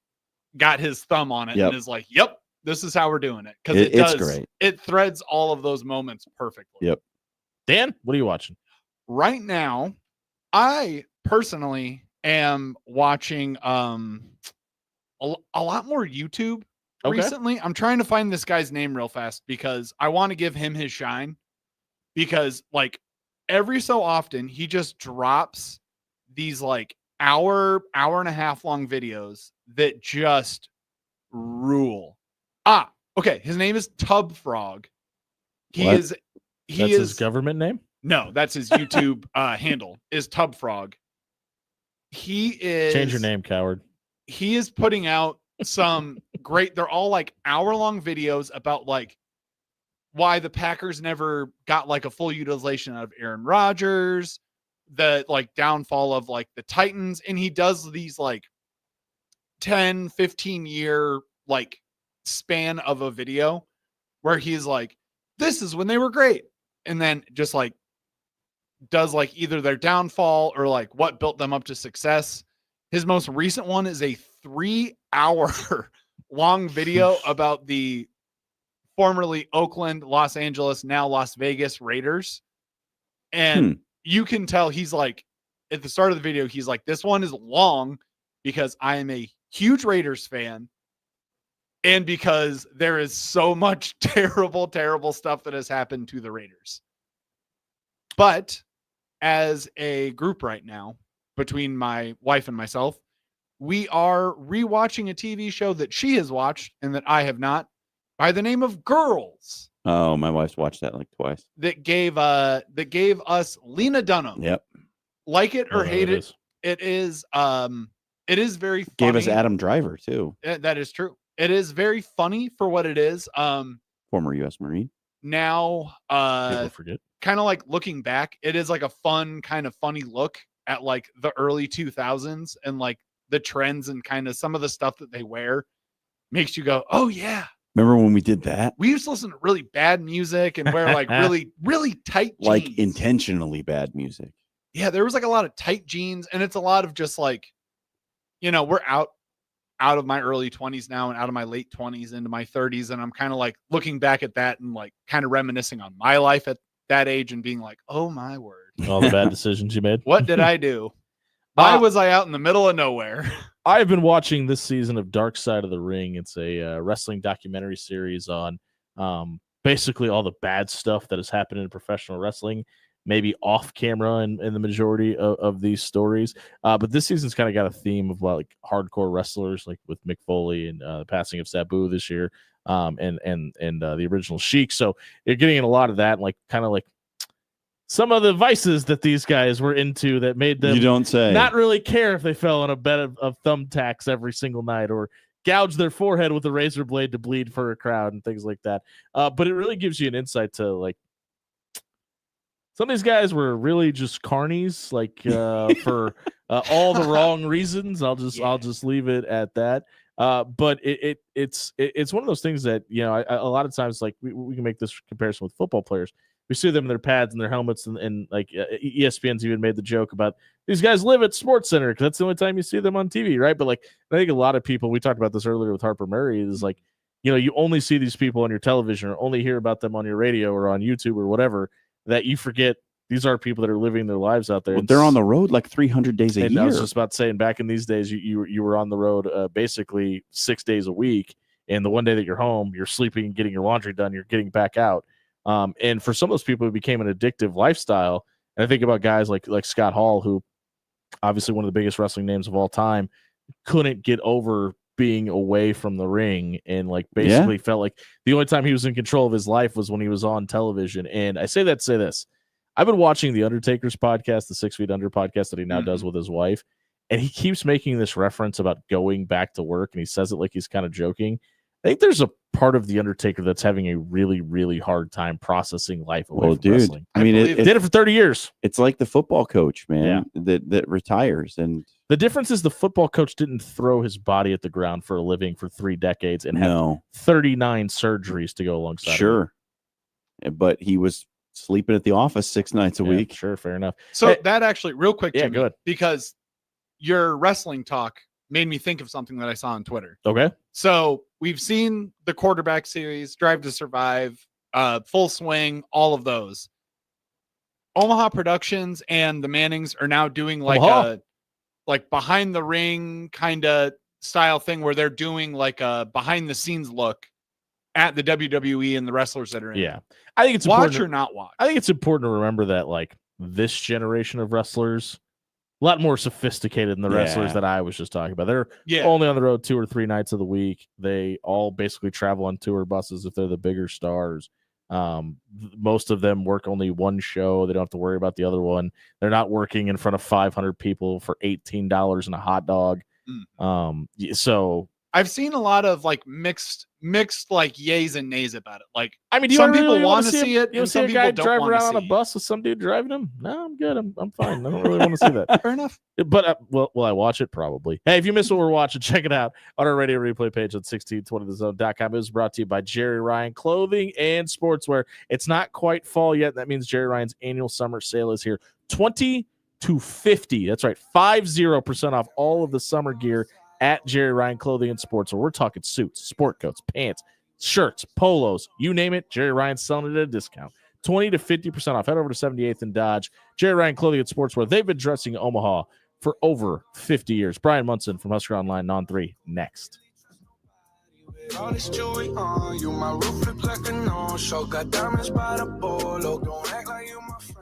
got his thumb on it and is like, yep, this is how we're doing it. Because It's great. It threads all of those moments perfectly. Yep. Dan, what are you watching? Right now, I personally am watching a lot more YouTube recently. I'm trying to find this guy's name real fast because I want to give him his shine, because like every so often he just drops these like hour and a half long videos that just rule. Okay. His name is Tub Frog. That's his government name? No, that's his YouTube handle is Tub Frog. he is Change your name, coward. He is putting out some great, they're all like hour-long videos about like why the Packers never got like a full utilization out of Aaron Rodgers, the like downfall of like the Titans. And he does these like 10, 15 year like span of a video where he's like, this is when they were great. And then just like does like either their downfall or like what built them up to success. His most recent one is a 3-hour long video about the formerly Oakland, Los Angeles, now Las Vegas Raiders. And you can tell he's like, at the start of the video, he's like, this one is long because I am a huge Raiders fan. And because there is so much terrible, terrible stuff that has happened to the Raiders. But as a group right now, between my wife and myself, we are rewatching a TV show that she has watched and that I have not, by the name of Girls. Oh, my wife's watched that like twice. That gave us Lena Dunham. Yep. Like it or hate it, it is very funny. Gave us Adam Driver too. That is true. It is very funny for what it is. Former U.S. Marine. Now, People forget. kind of like looking back, it is like a fun, kind of funny look at like the early 2000s and like the trends and kind of some of the stuff that they wear makes you go, oh yeah. Remember when we did that? We used to listen to really bad music and wear like really, really tight jeans. Like intentionally bad music. Yeah, there was like a lot of tight jeans, and it's a lot of just like, you know, we're out of my early 20s now and out of my late 20s into my 30s, and I'm kind of like looking back at that and like kind of reminiscing on my life at that age and being like, oh my word. All the bad decisions you made. What did I do? Why was I out in the middle of nowhere? I've been watching this season of Dark Side of the Ring. It's a wrestling documentary series on basically all the bad stuff that has happened in professional wrestling, maybe off camera in the majority of these stories. But this season's kind of got a theme of like hardcore wrestlers, like with Mick Foley and the passing of Sabu this year, and the original Sheik. So you're getting in a lot of that, like kind of like some of the vices that these guys were into that made them You don't say. not really care if they fell on a bed of thumbtacks every single night or gouge their forehead with a razor blade to bleed for a crowd and things like that. But it really gives you an insight to like some of these guys were really just carnies, like for all the wrong reasons. I'll just leave it at that. But it's one of those things that, you know, a lot of times, like we can make this comparison with football players. We see them in their pads and their helmets, and like ESPN's even made the joke about these guys live at Sports Center because that's the only time you see them on TV, right? But like I think a lot of people, we talked about this earlier with Harper Murray, is like, you know, you only see these people on your television or only hear about them on your radio or on YouTube or whatever, that you forget these are people that are living their lives out there. Well, they're on the road like 300 days a year. I was just about saying, back in these days, you were on the road basically 6 days a week, and the one day that you're home, you're sleeping and getting your laundry done, you're getting back out. And for some of those people, it became an addictive lifestyle. And I think about guys like Scott Hall, who obviously one of the biggest wrestling names of all time, couldn't get over being away from the ring and like basically felt like the only time he was in control of his life was when he was on television. And I say that to say this. I've been watching the Undertaker's podcast, the 6 Feet Under podcast that he now does with his wife, and he keeps making this reference about going back to work, and he says it like he's kind of joking. I think there's a part of the Undertaker that's having a really, really hard time processing life away from wrestling. I mean, it did it for 30 years. It's like the football coach, man, that retires. And the difference is the football coach didn't throw his body at the ground for a living for 3 decades and have 39 surgeries to go alongside. Sure. But he was sleeping at the office 6 nights a week. Sure, fair enough. So that actually, real quick, Jimmy, go ahead. because your wrestling talk made me think of something that I saw on Twitter. Okay. So we've seen the quarterback series, Drive to Survive, Full Swing, all of those. Omaha Productions and the Mannings are now doing like a behind the ring kind of style thing where they're doing like a behind the scenes look at the WWE and the wrestlers that are in. Yeah. I think it's watch important or not watch. I think it's important to remember that like this generation of wrestlers, a lot more sophisticated than the wrestlers that I was just talking about. They're only on the road 2 or 3 nights of the week. They all basically travel on tour buses if they're the bigger stars. Most of them work only one show. They don't have to worry about the other one. They're not working in front of 500 people for $18 and a hot dog. So I've seen a lot of like mixed like yays and nays about it. Like, I mean, do some you people really want to see see it, You and see some a guy people don't drive want around to on a see it. bus with some dude driving him? No, I'm good. I'm fine. I don't really want to see that. Fair enough. But will I watch it? Probably. Hey, if you missed what we're watching, check it out on our radio replay page at 1620thezone.com. It was brought to you by Jerry Ryan Clothing and Sportswear. It's not quite fall yet. That means Jerry Ryan's annual summer sale is here. 20 to 50. That's right. 50% off all of the summer gear at Jerry Ryan Clothing and Sportswear. We're talking suits, sport coats, pants, shirts, polos, you name it. Jerry Ryan's selling it at a discount. 20 to 50% off. Head over to 78th and Dodge. Jerry Ryan Clothing and Sportswear. They've been dressing Omaha for over 50 years. Brian Munson from Husker Online, Non 3, next. All this jewelry on you, my roof look like a no-show. Got diamonds by the bolo. Don't act like you my friend.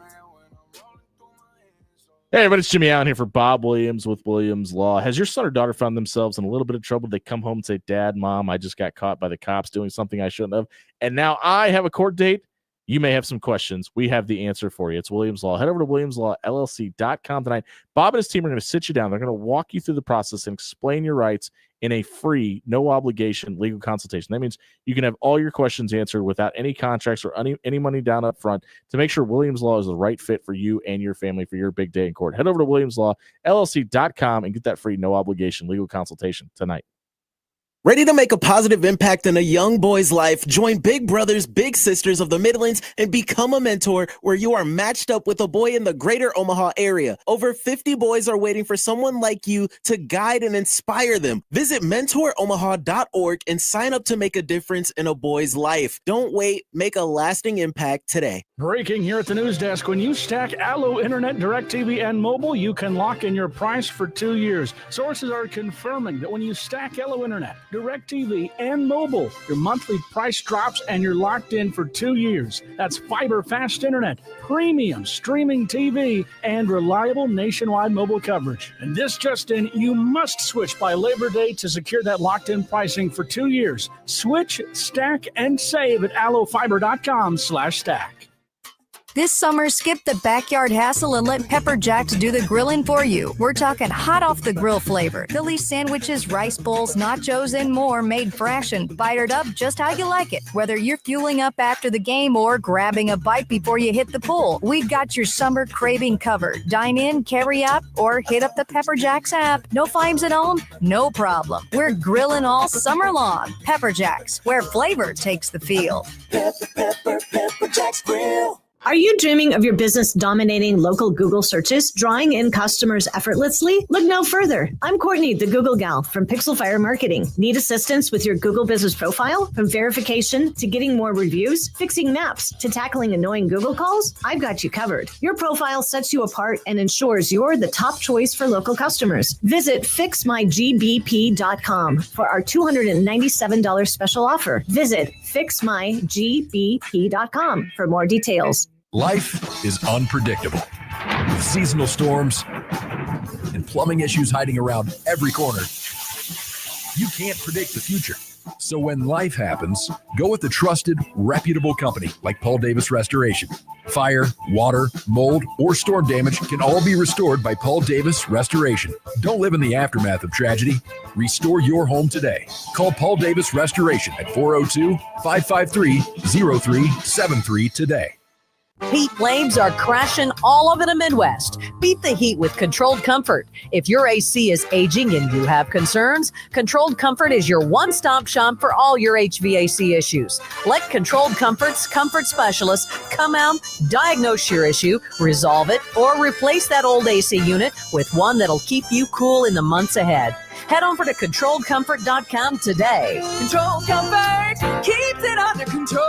Hey, everybody, it's Jimmy Allen here for Bob Williams with Williams Law. Has your son or daughter found themselves in a little bit of trouble? They come home and say, Dad, Mom, I just got caught by the cops doing something I shouldn't have, and now I have a court date? You may have some questions. We have the answer for you. It's Williams Law. Head over to WilliamsLawLLC.com tonight. Bob and his team are going to sit you down. They're going to walk you through the process and explain your rights in a free, no obligation legal consultation. That means you can have all your questions answered without any contracts or any money down up front to make sure Williams Law is the right fit for you and your family for your big day in court. Head over to WilliamsLawLLC.com and get that free, no obligation legal consultation tonight. Ready to make a positive impact in a young boy's life? Join Big Brothers Big Sisters of the Midlands and become a mentor where you are matched up with a boy in the greater Omaha area. Over 50 boys are waiting for someone like you to guide and inspire them. Visit mentoromaha.org and sign up to make a difference in a boy's life. Don't wait. Make a lasting impact today. Breaking here at the news desk. When you stack Allo Internet, DirecTV, and mobile, you can lock in your price for 2 years. Sources are confirming that when you stack Allo Internet, DirecTV, and mobile, your monthly price drops and you're locked in for 2 years. That's fiber fast internet, premium streaming TV, and reliable nationwide mobile coverage. And this just in, you must switch by Labor Day to secure that locked-in pricing for 2 years. Switch, stack, and save at allofiber.com/stack. This summer, skip the backyard hassle and let Pepper Jacks do the grilling for you. We're talking hot off the grill flavor. Philly sandwiches, rice bowls, nachos, and more made fresh and fired up just how you like it. Whether you're fueling up after the game or grabbing a bite before you hit the pool, we've got your summer craving covered. Dine in, carry out, or hit up the Pepper Jacks app. No flames at home? No problem. We're grilling all summer long. Pepper Jacks, where flavor takes the field. Pepper Jacks Grill. Are you dreaming of your business dominating local Google searches, drawing in customers effortlessly? Look no further. I'm Courtney, the Google gal from Pixel Fire Marketing. Need assistance with your Google business profile? From verification to getting more reviews, fixing maps to tackling annoying Google calls? I've got you covered. Your profile sets you apart and ensures you're the top choice for local customers. Visit fixmygbp.com for our $297 special offer. Visit fixmygbp.com for more details. Life is unpredictable, with seasonal storms and plumbing issues hiding around every corner. You can't predict the future. So when life happens, go with a trusted, reputable company like Paul Davis Restoration. Fire, water, mold, or storm damage can all be restored by Paul Davis Restoration. Don't live in the aftermath of tragedy. Restore your home today. Call Paul Davis Restoration at 402-553-0373 today. Heat flames are crashing all over the Midwest. Beat the heat with Controlled Comfort. If your AC is aging and you have concerns, Controlled Comfort is your one-stop shop for all your HVAC issues. Let Controlled Comfort's comfort specialist come out, diagnose your issue, resolve it, or replace that old AC unit with one that'll keep you cool in the months ahead. Head over to ControlledComfort.com today. Controlled Comfort keeps it under control.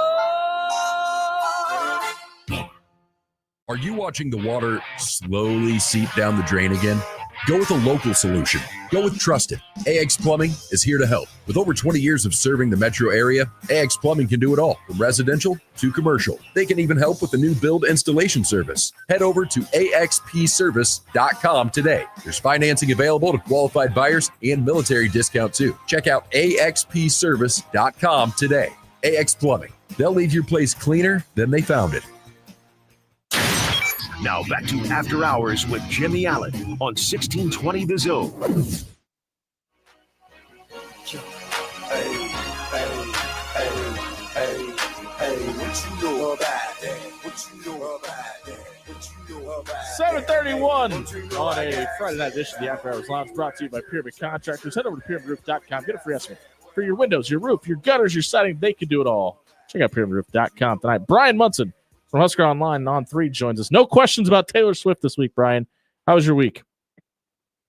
Are you watching the water slowly seep down the drain again? Go with a local solution. Go with Trusted. AX Plumbing is here to help. With over 20 years of serving the metro area, AX Plumbing can do it all, from residential to commercial. They can even help with the new build installation service. Head over to axpservice.com today. There's financing available to qualified buyers and military discount too. Check out axpservice.com today. AX Plumbing. They'll leave your place cleaner than they found it. Now back to After Hours with Jimmy Allen on 1620 The Zone. What you know about that? What you know about that? What you know about that? 7:31 on a Friday night edition of the After Hours Lounge, brought to you by Pyramid Contractors. Head over to pyramidroof.com. Get a free estimate for your windows, your roof, your gutters, your siding. They can do it all. Check out pyramidroof.com tonight. Brian Munson from Husker Online on 3 joins us. No questions about Taylor Swift this week, Brian. How was your week?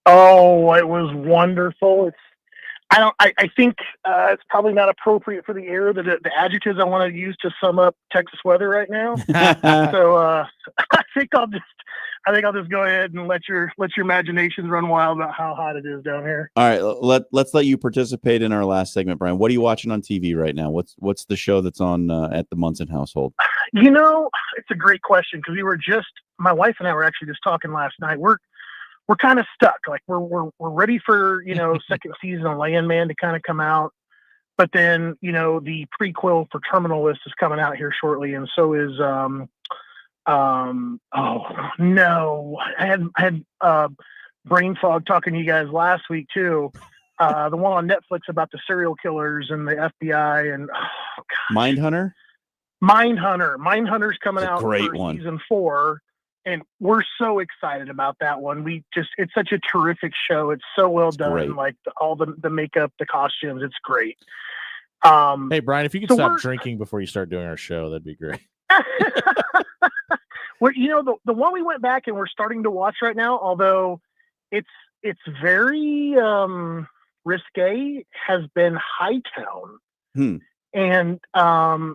Oh, it was wonderful. I think it's probably not appropriate for the era, the adjectives I want to use to sum up Texas weather right now. So I think I'll just go ahead and let your imaginations run wild about how hot it is down here. All right, let's let you participate in our last segment, Brian. What are you watching on TV right now? What's the show that's on at the Munson household? You know, it's a great question because my wife and I were actually just talking last night. We're kind of stuck. Like we're ready for, second season of Landman to kind of come out. But then, the prequel for Terminal List is coming out here shortly. And so is, oh no, I had brain fog talking to you guys last week too. The one on Netflix about the serial killers and the FBI and Mindhunter. Mindhunter's coming out great for one. season 4. And we're so excited about that one. It's such a terrific show. It's so well done. great. Like all the makeup, the costumes, it's great. Hey, Brian, if you could so stop drinking before you start doing our show, that'd be great. Well, the one we went back and we're starting to watch right now, although it's very risque, has been Hightown. And I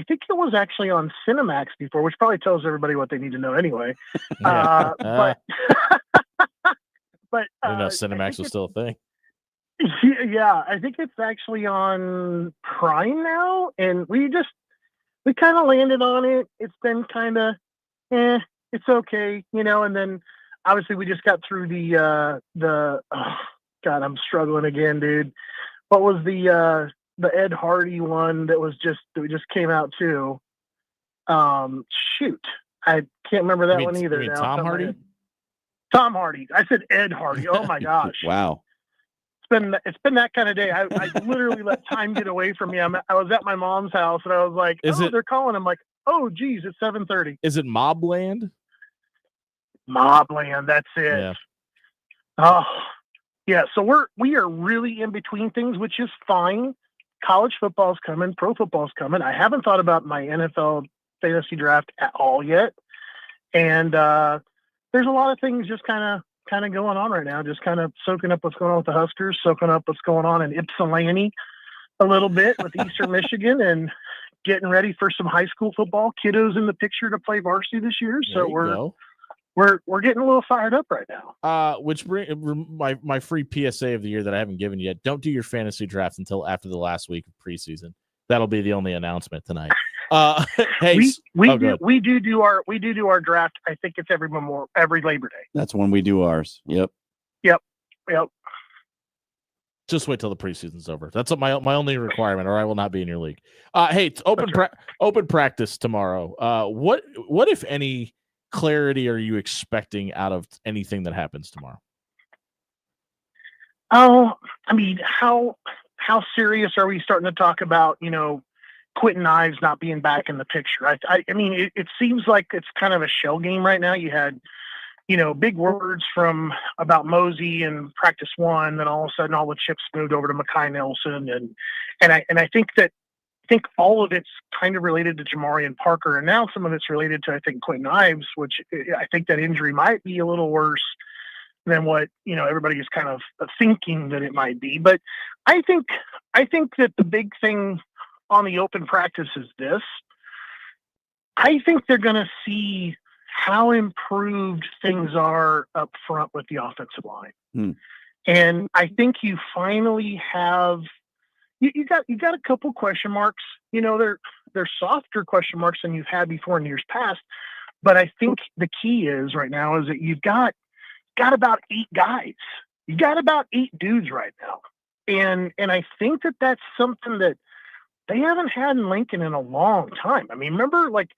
think it was actually on Cinemax before, which probably tells everybody what they need to know anyway. But Cinemax was still a thing. Yeah, I think it's actually on Prime now, and we kind of landed on it. It's been kind of, it's okay, and then obviously we just got through the oh, God, I'm struggling again, dude. What was the Ed Hardy one that just came out too? Shoot, I can't remember that one either. Now, Tom Hardy? Tom Hardy. I said Ed Hardy. Oh my gosh. Wow. It's been that kind of day. I literally let time get away from me. I was at my mom's house and I was like, they're calling. I'm like, oh geez, it's 7:30. Is it Mobland? Mobland, that's it. Yeah. Oh, yeah. So we are really in between things, which is fine. College football's coming, pro football's coming. I haven't thought about my NFL fantasy draft at all yet, and there's a lot of things just kind of going on right now. Just kind of soaking up what's going on with the Huskers, soaking up what's going on in Ypsilanti a little bit with Eastern Michigan, and getting ready for some high school football. Kiddos in the picture to play varsity this year, so we're getting a little fired up right now. Which bring my free PSA of the year that I haven't given yet. Don't do your fantasy draft until after the last week of preseason. That'll be the only announcement tonight. Hey, we do our draft. I think it's every Labor Day. That's when we do ours. Yep. Just wait till the preseason's over. That's my only requirement, or I will not be in your league. Hey, it's open practice tomorrow. What if any clarity are you expecting out of anything that happens tomorrow? Oh, I mean, how serious are we starting to talk about, Quentin Ives not being back in the picture? I mean, it seems like it's kind of a shell game right now. You had, big words about Mosey and practice one, then all of a sudden all the chips moved over to Mekhi Nelson. And I think all of it's kind of related to Jamarian Parker, and now some of it's related to, I think, Quentin Ives, which I think that injury might be a little worse than what, everybody is kind of thinking that it might be. But I think that the big thing on the open practice is this. I think they're going to see how improved things are up front with the offensive line. And I think you finally have, you got a couple question marks, they're softer question marks than you've had before in years past. But I think the key is right now is that you've got about 8 guys. You got about 8 dudes right now. And I think that that's something that they haven't had in Lincoln in a long time. I mean, remember, like,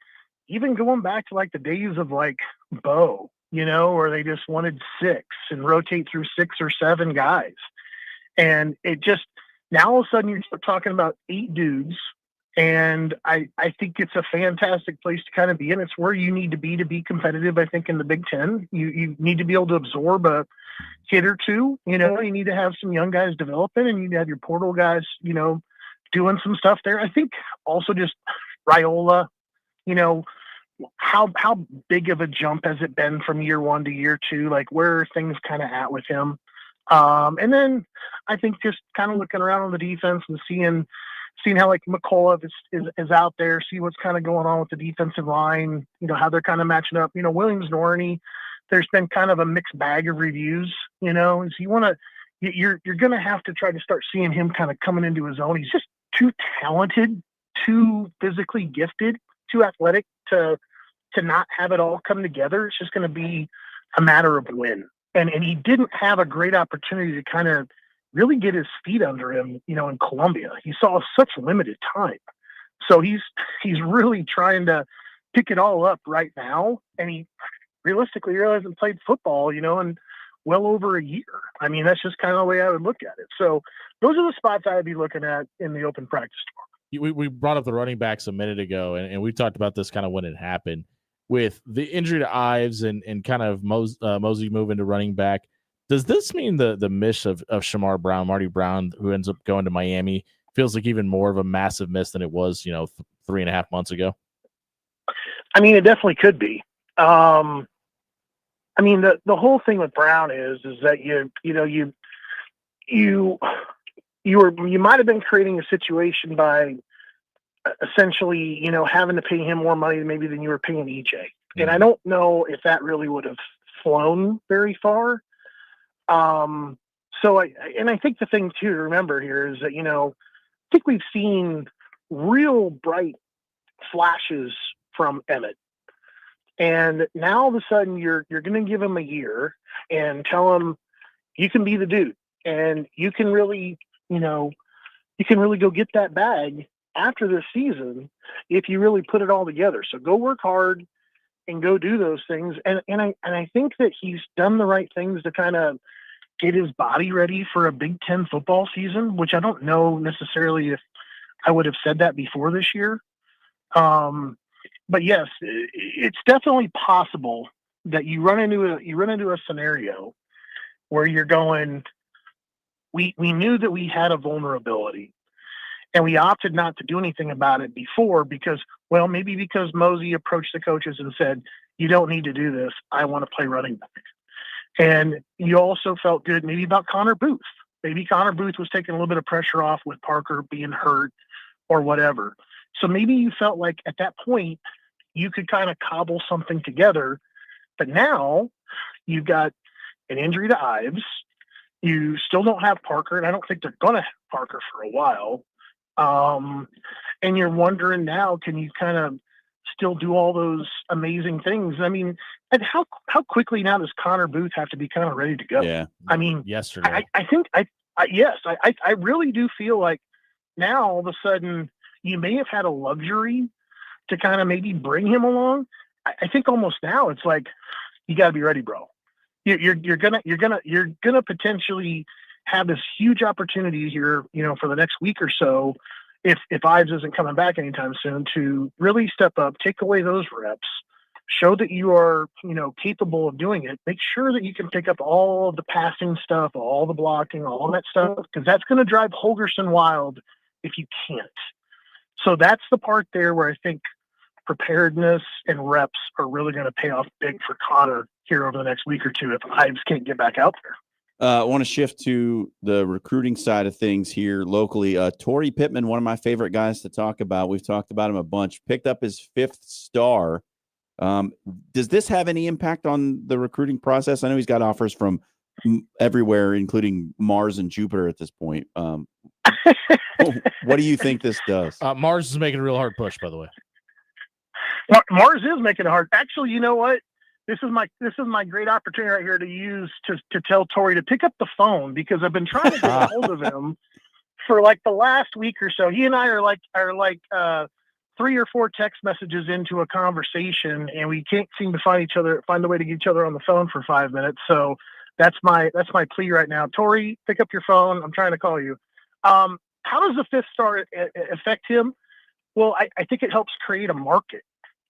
even going back to, like, the days of, like, Bo, you know, where they just wanted 6 and rotate through 6 or 7 guys. And it just, now all of a sudden you're talking about 8 dudes. And I think it's a fantastic place to kind of be in. It's where you need to be competitive, I think, in the Big Ten. You need to be able to absorb a kid or two. You know, you need to have some young guys developing, and you need to have your portal guys, you know, doing some stuff there. I think also just Raiola, you know, how big of a jump has it been from year 1 to year 2? Like, where are things kind of at with him? And then I think just kind of looking around on the defense and seeing how, like, McCullough is out there, see what's kind of going on with the defensive line, you know, how they're kind of matching up. You know, Williams-Norney, there's been kind of a mixed bag of reviews, you know, and so you're going to have to try to start seeing him kind of coming into his own. He's just too talented, too physically gifted, too athletic to not have it all come together. It's just going to be a matter of when. And he didn't have a great opportunity to kind of really get his feet under him, you know, in Columbia. He saw such limited time. So he's really trying to pick it all up right now. And he realistically hasn't played football, you know, in well over a year. I mean, that's just kind of the way I would look at it. So those are the spots I would be looking at in the open practice tomorrow. We brought up the running backs a minute ago, and we talked about this kind of when it happened with the injury to Ives and kind of Mosey moving to running back. Does this mean the miss of Shamar Brown, Marty Brown, who ends up going to Miami, feels like even more of a massive miss than it was, you know, 3.5 months ago? I mean, it definitely could be. I mean, the whole thing with Brown is that you might have been creating a situation by essentially, you know, having to pay him more money maybe than you were paying EJ. And I don't know if that really would have flown very far. So I think the thing too to remember here is that, you know, I think we've seen real bright flashes from Emmett. And now all of a sudden you're going to give him a year and tell him you can be the dude and you can really, you know, you can really go get that bag after this season if you really put it all together. So go work hard and go do those things. And I think that he's done the right things to kind of get his body ready for a Big Ten football season, which I don't know necessarily if I would have said that before this year. But yes, it's definitely possible that you run into a scenario where you're going, we knew that we had a vulnerability and we opted not to do anything about it before because Mosey approached the coaches and said, you don't need to do this. I want to play running back. And you also felt good maybe about Connor Booth. Maybe Connor Booth was taking a little bit of pressure off with Parker being hurt or whatever. So maybe you felt like at that point you could kind of cobble something together. But now you've got an injury to Ives. You still don't have Parker, and I don't think they're going to have Parker for a while. And you're wondering now, can you kind of still do all those amazing things? I mean, and how quickly now does Connor Booth have to be kind of ready to go? Yeah. I mean, yesterday. I think I really do feel like now all of a sudden you may have had a luxury to kind of maybe bring him along. I think almost now it's like you got to be ready, bro. You're gonna potentially have this huge opportunity here, you know, for the next week or so, if Ives isn't coming back anytime soon, to really step up, take away those reps, show that you are, you know, capable of doing it. Make sure that you can pick up all of the passing stuff, all the blocking, all that stuff, because that's going to drive Holgorsen wild if you can't. So that's the part there where I think preparedness and reps are really going to pay off big for Connor here over the next week or two if Ives can't get back out there. I want to shift to the recruiting side of things here locally. Torrey Pittman, one of my favorite guys to talk about. We've talked about him a bunch. Picked up his 5th star. Does this have any impact on the recruiting process? I know he's got offers from everywhere, including Mars and Jupiter at this point. What do you think this does? Mars is making a real hard push, by the way. Mars is making it hard. Actually, you know what? This is my great opportunity right here to use to tell Torrey to pick up the phone, because I've been trying to get a hold of him for like the last week or so, he and I are like 3 or 4 text messages into a conversation, and we can't seem to find the way to get each other on the phone for 5 minutes. So that's my plea right now. Tori, pick up your phone. I'm trying to call you. How does the 5th star affect him? Well, I think it helps create a market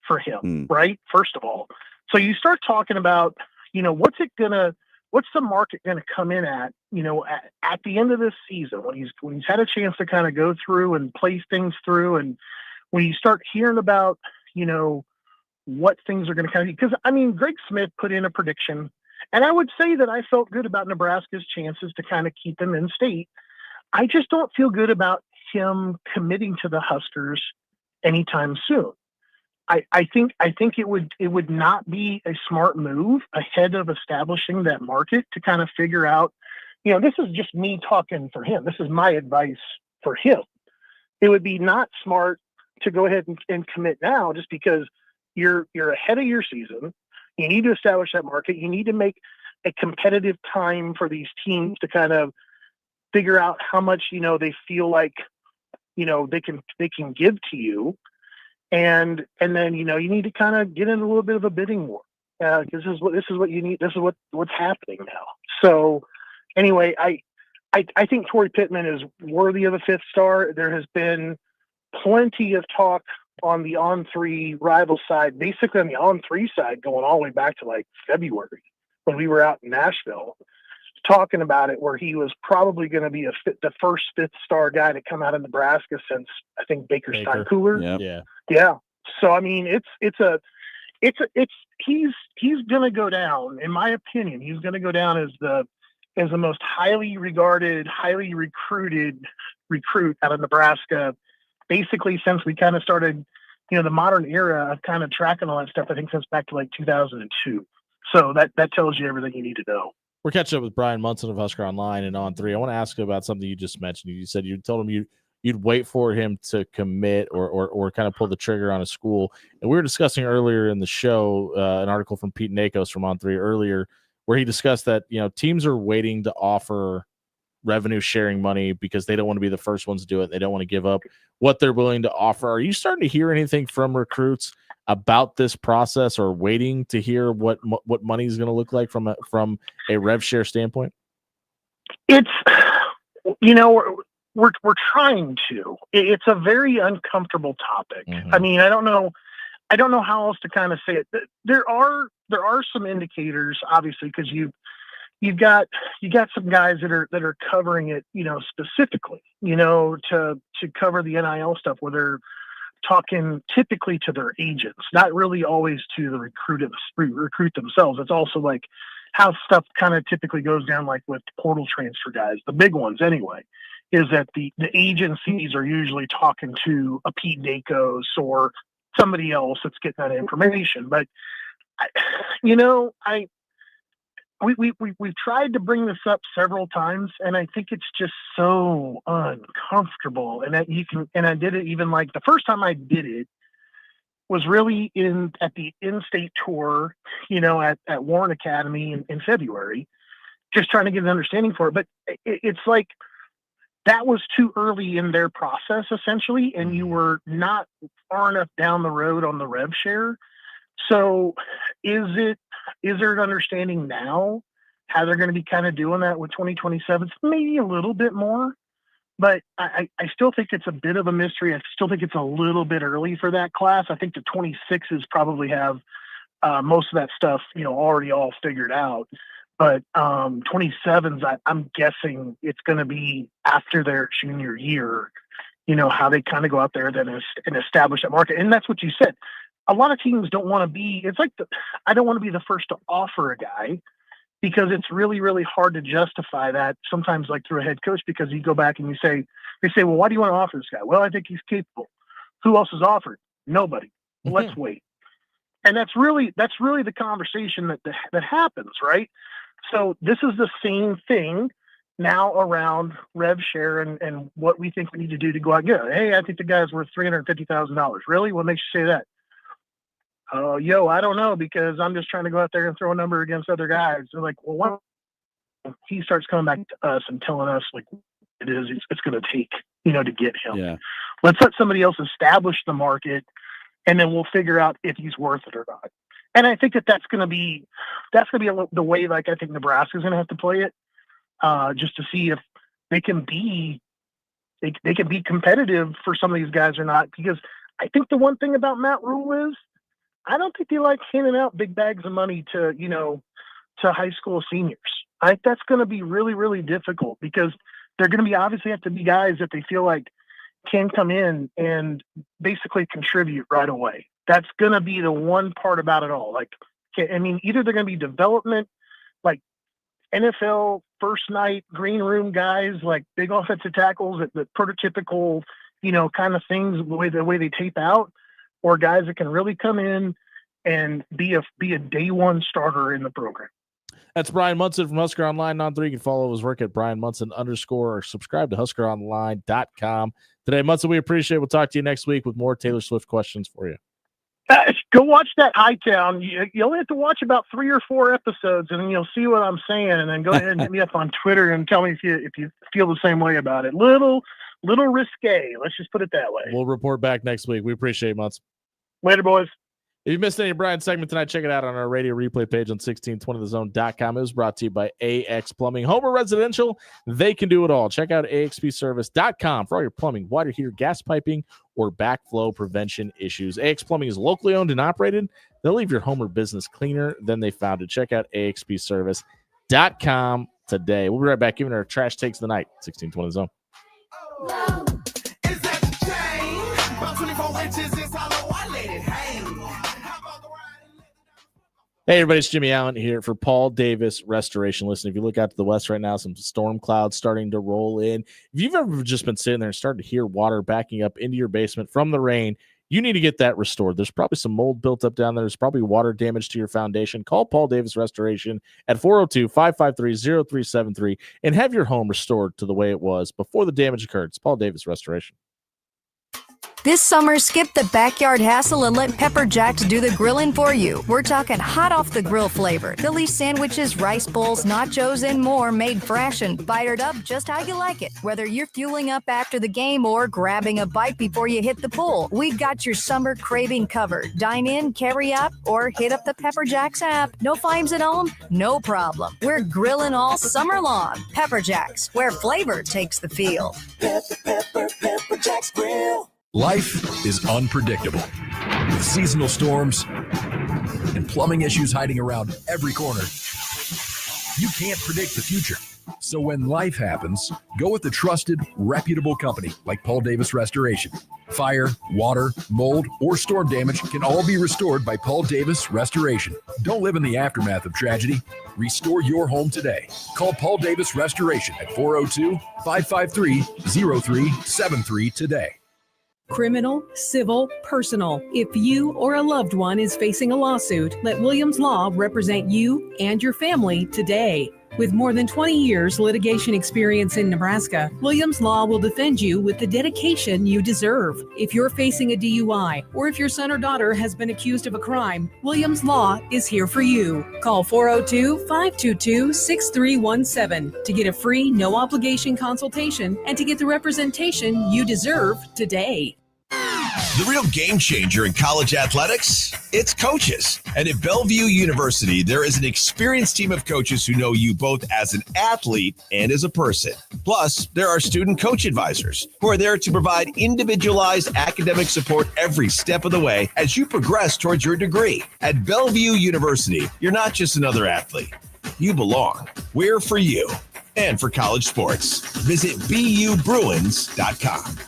for him, right? First of all. So you start talking about, what's the market going to come in at, at the end of this season when he's had a chance to kind of go through and place things through, and when you start hearing about, what things are going to kind of, because Greg Smith put in a prediction, and I would say that I felt good about Nebraska's chances to kind of keep them in state. I just don't feel good about him committing to the Huskers anytime soon. I think it would not be a smart move ahead of establishing that market to kind of figure out, this is just me talking for him. This is my advice for him. It would be not smart to go ahead and commit now just because you're ahead of your season. You need to establish that market. You need to make a competitive time for these teams to kind of figure out how much, they feel like, they can give to you. And then, you need to kind of get in a little bit of a bidding war. This is what you need. This is what's happening now. So anyway, I think Torrey Pittman is worthy of a 5th star. There has been plenty of talk on the On3 rival side, basically on the On3 side, going all the way back to like February when we were out in Nashville talking about it, where he was probably going to be the first 5th star guy to come out of Nebraska since I think Baker Steinkuhler. Yeah. So he's going to go down, in my opinion. He's going to go down as the most highly regarded, highly recruited recruit out of Nebraska, basically since we kind of started, the modern era of kind of tracking all that stuff. I think since back to like 2002. So that tells you everything you need to know. We're catching up with Brian Munson of Husker Online and On3. I want to ask you about something you just mentioned. You said you told him you'd wait for him to commit or kind of pull the trigger on a school. And we were discussing earlier in the show an article from Pete Nakos from On3 earlier where he discussed that, teams are waiting to offer revenue sharing money because they don't want to be the first ones to do it. They don't want to give up what they're willing to offer. Are you starting to hear anything from recruits about this process or waiting to hear what money is going to look like from a rev share standpoint? It's, we're trying to. It's a very uncomfortable topic. Mm-hmm. I don't know how else to kind of say it. There are some indicators, obviously, because you've got some guys that are covering it, specifically, to cover the NIL stuff where they're talking typically to their agents, not really always to the recruit themselves. It's also like how stuff kind of typically goes down, like with portal transfer guys, the big ones anyway, is that the agencies are usually talking to a Pete Nakos or somebody else that's getting that information. But we've tried to bring this up several times, and I think it's just so uncomfortable. And and I did it even like the first time I did it was really at the in-state tour, at Warren Academy in February, just trying to get an understanding for it. But it's like that was too early in their process, essentially, and you were not far enough down the road on the rev share. So is there an understanding now how they're going to be kind of doing that with 2027? Maybe a little bit more, but I still think it's a bit of a mystery. I still think it's a little bit early for that class. I think the 26s probably have most of that stuff, already all figured out. But 27s, I'm guessing it's going to be after their junior year, how they kind of go out there then and establish that market. And that's what you said. A lot of teams don't want to be, it's like, I don't want to be the first to offer a guy because it's really, really hard to justify that sometimes, like through a head coach, because you go back and they say, well, why do you want to offer this guy? Well, I think he's capable. Who else is offered? Nobody. Let's wait. And that's really the conversation that happens, right? So this is the same thing now around rev share and what we think we need to do to go out and get it. Hey, I think the guy's worth $350,000. Really? What makes you say that? I don't know, because I'm just trying to go out there and throw a number against other guys. They're like, well, he starts coming back to us and telling us like it is it's going to take, to get him. Yeah. Let's let somebody else establish the market, and then we'll figure out if he's worth it or not. And I think that's going to be the way, like, I think Nebraska's going to have to play it, just to see if they can be competitive for some of these guys or not. Because I think the one thing about Matt Rule is, I don't think they like handing out big bags of money to high school seniors. I think that's going to be really, really difficult, because they're going to be obviously have to be guys that they feel like can come in and basically contribute right away. That's going to be the one part about it all. Like, I mean, either they're going to be development, like NFL first night green room guys, like big offensive tackles, the prototypical, kind of things, the way they tape out, or guys that can really come in and be a day one starter in the program. That's Brian Munson from Husker Online on 3. You can follow his work at Brian Munson _ or subscribe to HuskerOnline.com. Today, Munson, we appreciate it. We'll talk to you next week with more Taylor Swift questions for you. Go watch that Hightown. You only have to watch about 3 or 4 episodes, and then you'll see what I'm saying. And then go ahead and hit me up on Twitter and tell me if you feel the same way about it. Little risque. Let's just put it that way. We'll report back next week. We appreciate it, Munson. Later, boys. If you missed any of Brian's segment tonight, check it out on our radio replay page on 1620thezone.com. It was brought to you by AX Plumbing. Home or residential, they can do it all. Check out axpservice.com for all your plumbing, water heater, gas piping, or backflow prevention issues. AX Plumbing is locally owned and operated. They'll leave your home or business cleaner than they found it. Check out axpservice.com today. We'll be right back giving our trash takes of the night. 1620 The Zone. Hey, everybody, it's Jimmy Allen here for Paul Davis Restoration. Listen, if you look out to the west right now, some storm clouds starting to roll in. If you've ever just been sitting there and started to hear water backing up into your basement from the rain, you need to get that restored. There's probably some mold built up down there. There's probably water damage to your foundation. Call Paul Davis Restoration at 402-553-0373 and have your home restored to the way it was before the damage occurred. It's Paul Davis Restoration. This summer, skip the backyard hassle and let Pepper Jack do the grilling for you. We're talking hot off the grill flavor. Philly sandwiches, rice bowls, nachos, and more made fresh and fired up just how you like it. Whether you're fueling up after the game or grabbing a bite before you hit the pool, we've got your summer craving covered. Dine in, carry out, or hit up the Pepper Jack's app. No flames at home? No problem. We're grilling all summer long. Pepper Jack's, where flavor takes the field. Pepper Jack's Grill. Life is unpredictable, with seasonal storms and plumbing issues hiding around every corner. You can't predict the future. So when life happens, go with the trusted, reputable company like Paul Davis Restoration. Fire, water, mold, or storm damage can all be restored by Paul Davis Restoration. Don't live in the aftermath of tragedy. Restore your home today. Call Paul Davis Restoration at 402-553-0373 today. Criminal, civil, personal. If you or a loved one is facing a lawsuit, let Williams Law represent you and your family today. With more than 20 years litigation experience in Nebraska, Williams Law will defend you with the dedication you deserve. If you're facing a DUI or if your son or daughter has been accused of a crime, Williams Law is here for you. Call 402-522-6317 to get a free, no-obligation consultation and to get the representation you deserve today. The real game changer in college athletics, it's coaches. And at Bellevue University, there is an experienced team of coaches who know you both as an athlete and as a person. Plus, there are student coach advisors who are there to provide individualized academic support every step of the way as you progress towards your degree. At Bellevue University, you're not just another athlete. You belong. We're for you and for college sports. Visit BUBruins.com.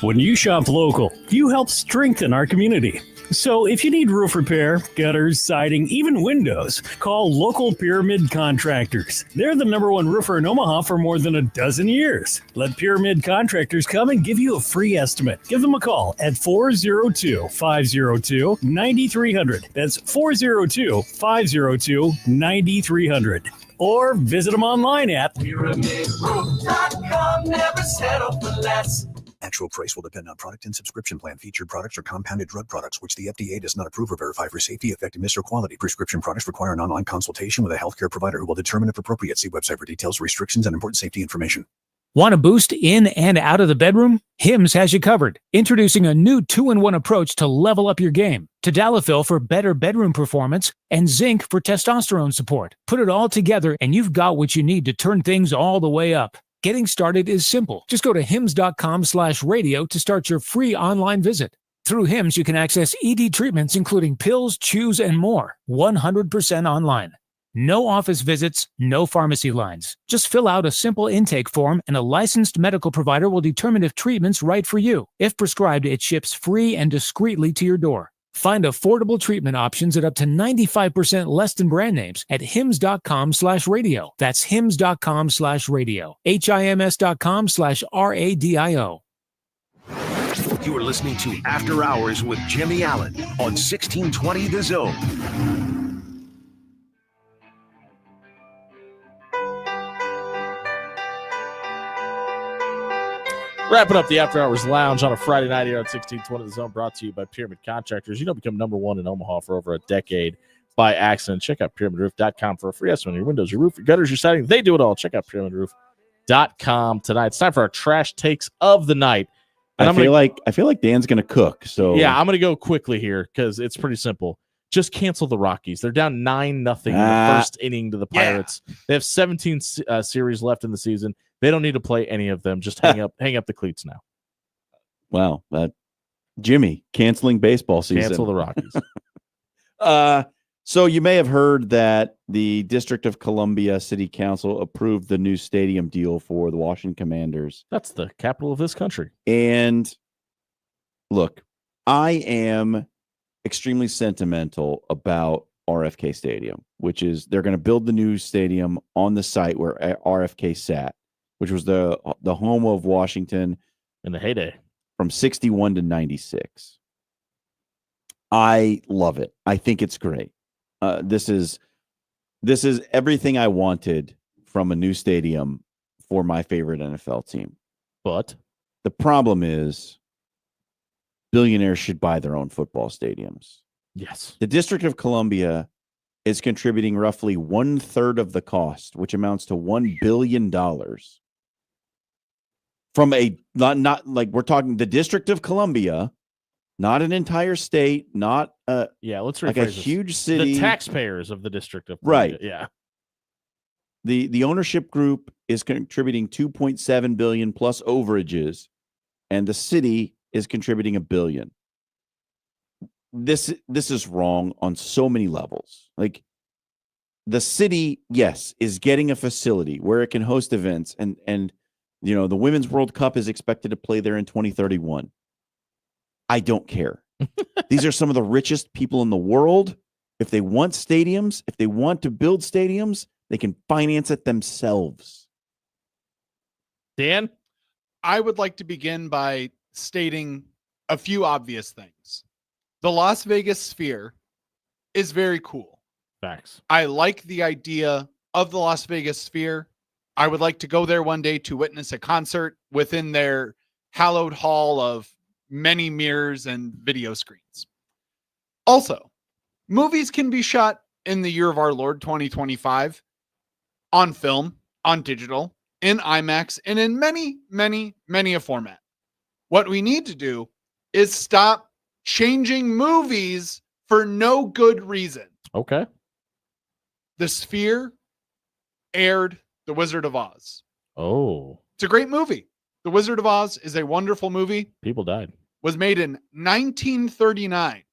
When you shop local, you help strengthen our community. So if you need roof repair, gutters, siding, even windows, call Local Pyramid Contractors. They're the #1 roofer in Omaha for more than a dozen years. Let Pyramid Contractors come and give you a free estimate. Give them a call at 402-502-9300. That's 402-502-9300. Or visit them online at PyramidRoof.com. Never settle for less. Actual price will depend on product and subscription plan. Featured products are compounded drug products, which the FDA does not approve or verify for safety, effectiveness, or quality. Prescription products require an online consultation with a healthcare provider who will determine if appropriate. See website for details, restrictions, and important safety information. Want a boost in and out of the bedroom? Hims has you covered. Introducing a new 2-in-1 approach to level up your game. Tadalafil for better bedroom performance and zinc for testosterone support. Put it all together and you've got what you need to turn things all the way up. Getting started is simple. Just go to hims.com/radio to start your free online visit. Through Hims, you can access ED treatments including pills, chews, and more. 100% online. No office visits, no pharmacy lines. Just fill out a simple intake form and a licensed medical provider will determine if treatment's right for you. If prescribed, it ships free and discreetly to your door. Find affordable treatment options at up to 95% less than brand names at hims.com/radio. That's hims.com/radio. HIMS.com/RADIO. You are listening to After Hours with Jimmy Allen on 1620 The Zone. Wrapping up the After Hours Lounge on a Friday night here on 1620 The Zone, brought to you by Pyramid Contractors. Become number one in Omaha for over a decade by accident. Check out pyramidroof.com for a free estimate on your windows, your roof, your gutters, your siding. They do it all. Check out pyramidroof.com tonight. It's time for our trash takes of the night. And I feel like Dan's going to cook. So yeah, I'm going to go quickly here because it's pretty simple. Just cancel the Rockies. They're down 9-0 in the first inning to the Pirates. Yeah. They have 17 series left in the season. They don't need to play any of them. Just hang up the cleats now. Wow, Jimmy canceling baseball season. Cancel the Rockies. So you may have heard that the District of Columbia City Council approved the new stadium deal for the Washington Commanders. That's the capital of this country. And look, I am extremely sentimental about RFK Stadium, which is they're going to build the new stadium on the site where RFK sat, which was the home of Washington in the heyday from 61 to 96. I love it. I think it's great. This is everything I wanted from a new stadium for my favorite NFL team. But the problem is billionaires should buy their own football stadiums. Yes. The District of Columbia is contributing roughly 1/3 of the cost, which amounts to $1 billion. From a not like we're talking the District of Columbia, not an entire state, not let's rephrase like a this. huge city. The taxpayers of the District of Columbia. Right. Yeah. The ownership group is contributing $2.7 billion plus overages, and the city is contributing $1 billion. This is wrong on so many levels. Like the city, yes, is getting a facility where it can host events, and you know the Women's World Cup is expected to play there in 2031. I don't care. These are some of the richest people in the world. If they want stadiums, if they want to build stadiums, they can finance it themselves. Dan? I would like to begin by stating a few obvious things. The Las Vegas Sphere is very cool. Facts. I like the idea of the Las Vegas Sphere. I would like to go there one day to witness a concert within their hallowed hall of many mirrors and video screens. Also, movies can be shot in the year of our Lord 2025 on film, on digital, in IMAX, and in many, many, many a format. What we need to do is stop changing movies for no good reason. Okay. The Sphere aired The Wizard of Oz. Oh. It's a great movie. The Wizard of Oz is a wonderful movie. People died. Was made in 1939.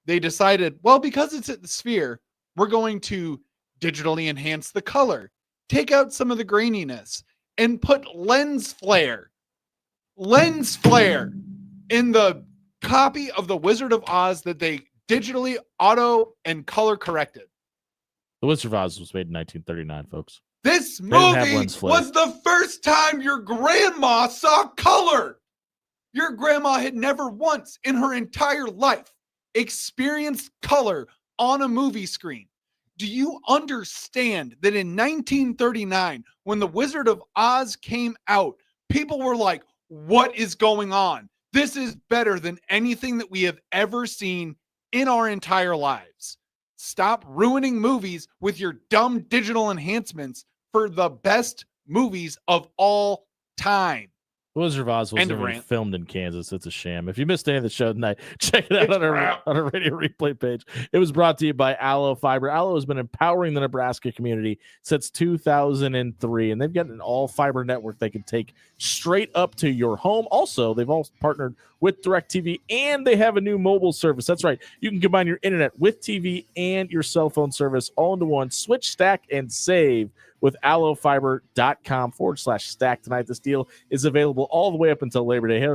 They decided, well, because it's at the Sphere, we're going to digitally enhance the color, take out some of the graininess, and put lens flare in the copy of The Wizard of Oz that they digitally auto and color corrected. The Wizard of Oz was made in 1939, folks. This They didn't have movie lens flare. was the first time your grandma saw color. Your grandma had never once in her entire life experienced color on a movie screen. Do you understand that in 1939, when The Wizard of Oz came out, people were like, what is going on? This is better than anything that we have ever seen in our entire lives. Stop ruining movies with your dumb digital enhancements for the best movies of all time. Wizard of Oz End wasn't of even rant. filmed in Kansas. It's a sham. If you missed any of the show tonight, check it out on our radio replay page. It was brought to you by Allo Fiber. Allo has been empowering the Nebraska community since 2003, and they've got an all-fiber network they can take straight up to your home. Also, they've also partnered with DirecTV, and they have a new mobile service. That's right. You can combine your internet with TV and your cell phone service all into one. Switch, stack, and save with allofiber.com/stack tonight. This deal is available all the way up until Labor Day. Head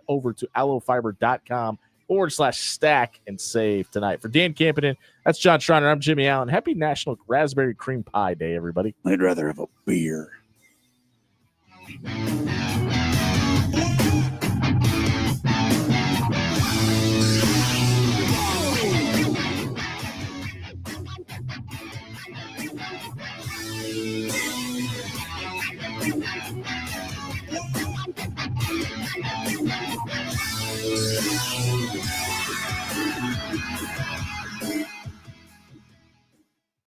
over to allofiber.com/stack and save tonight. For Dan Campenden, that's John Schreiner. I'm Jimmy Allen. Happy National Raspberry Cream Pie Day, everybody. I'd rather have a beer.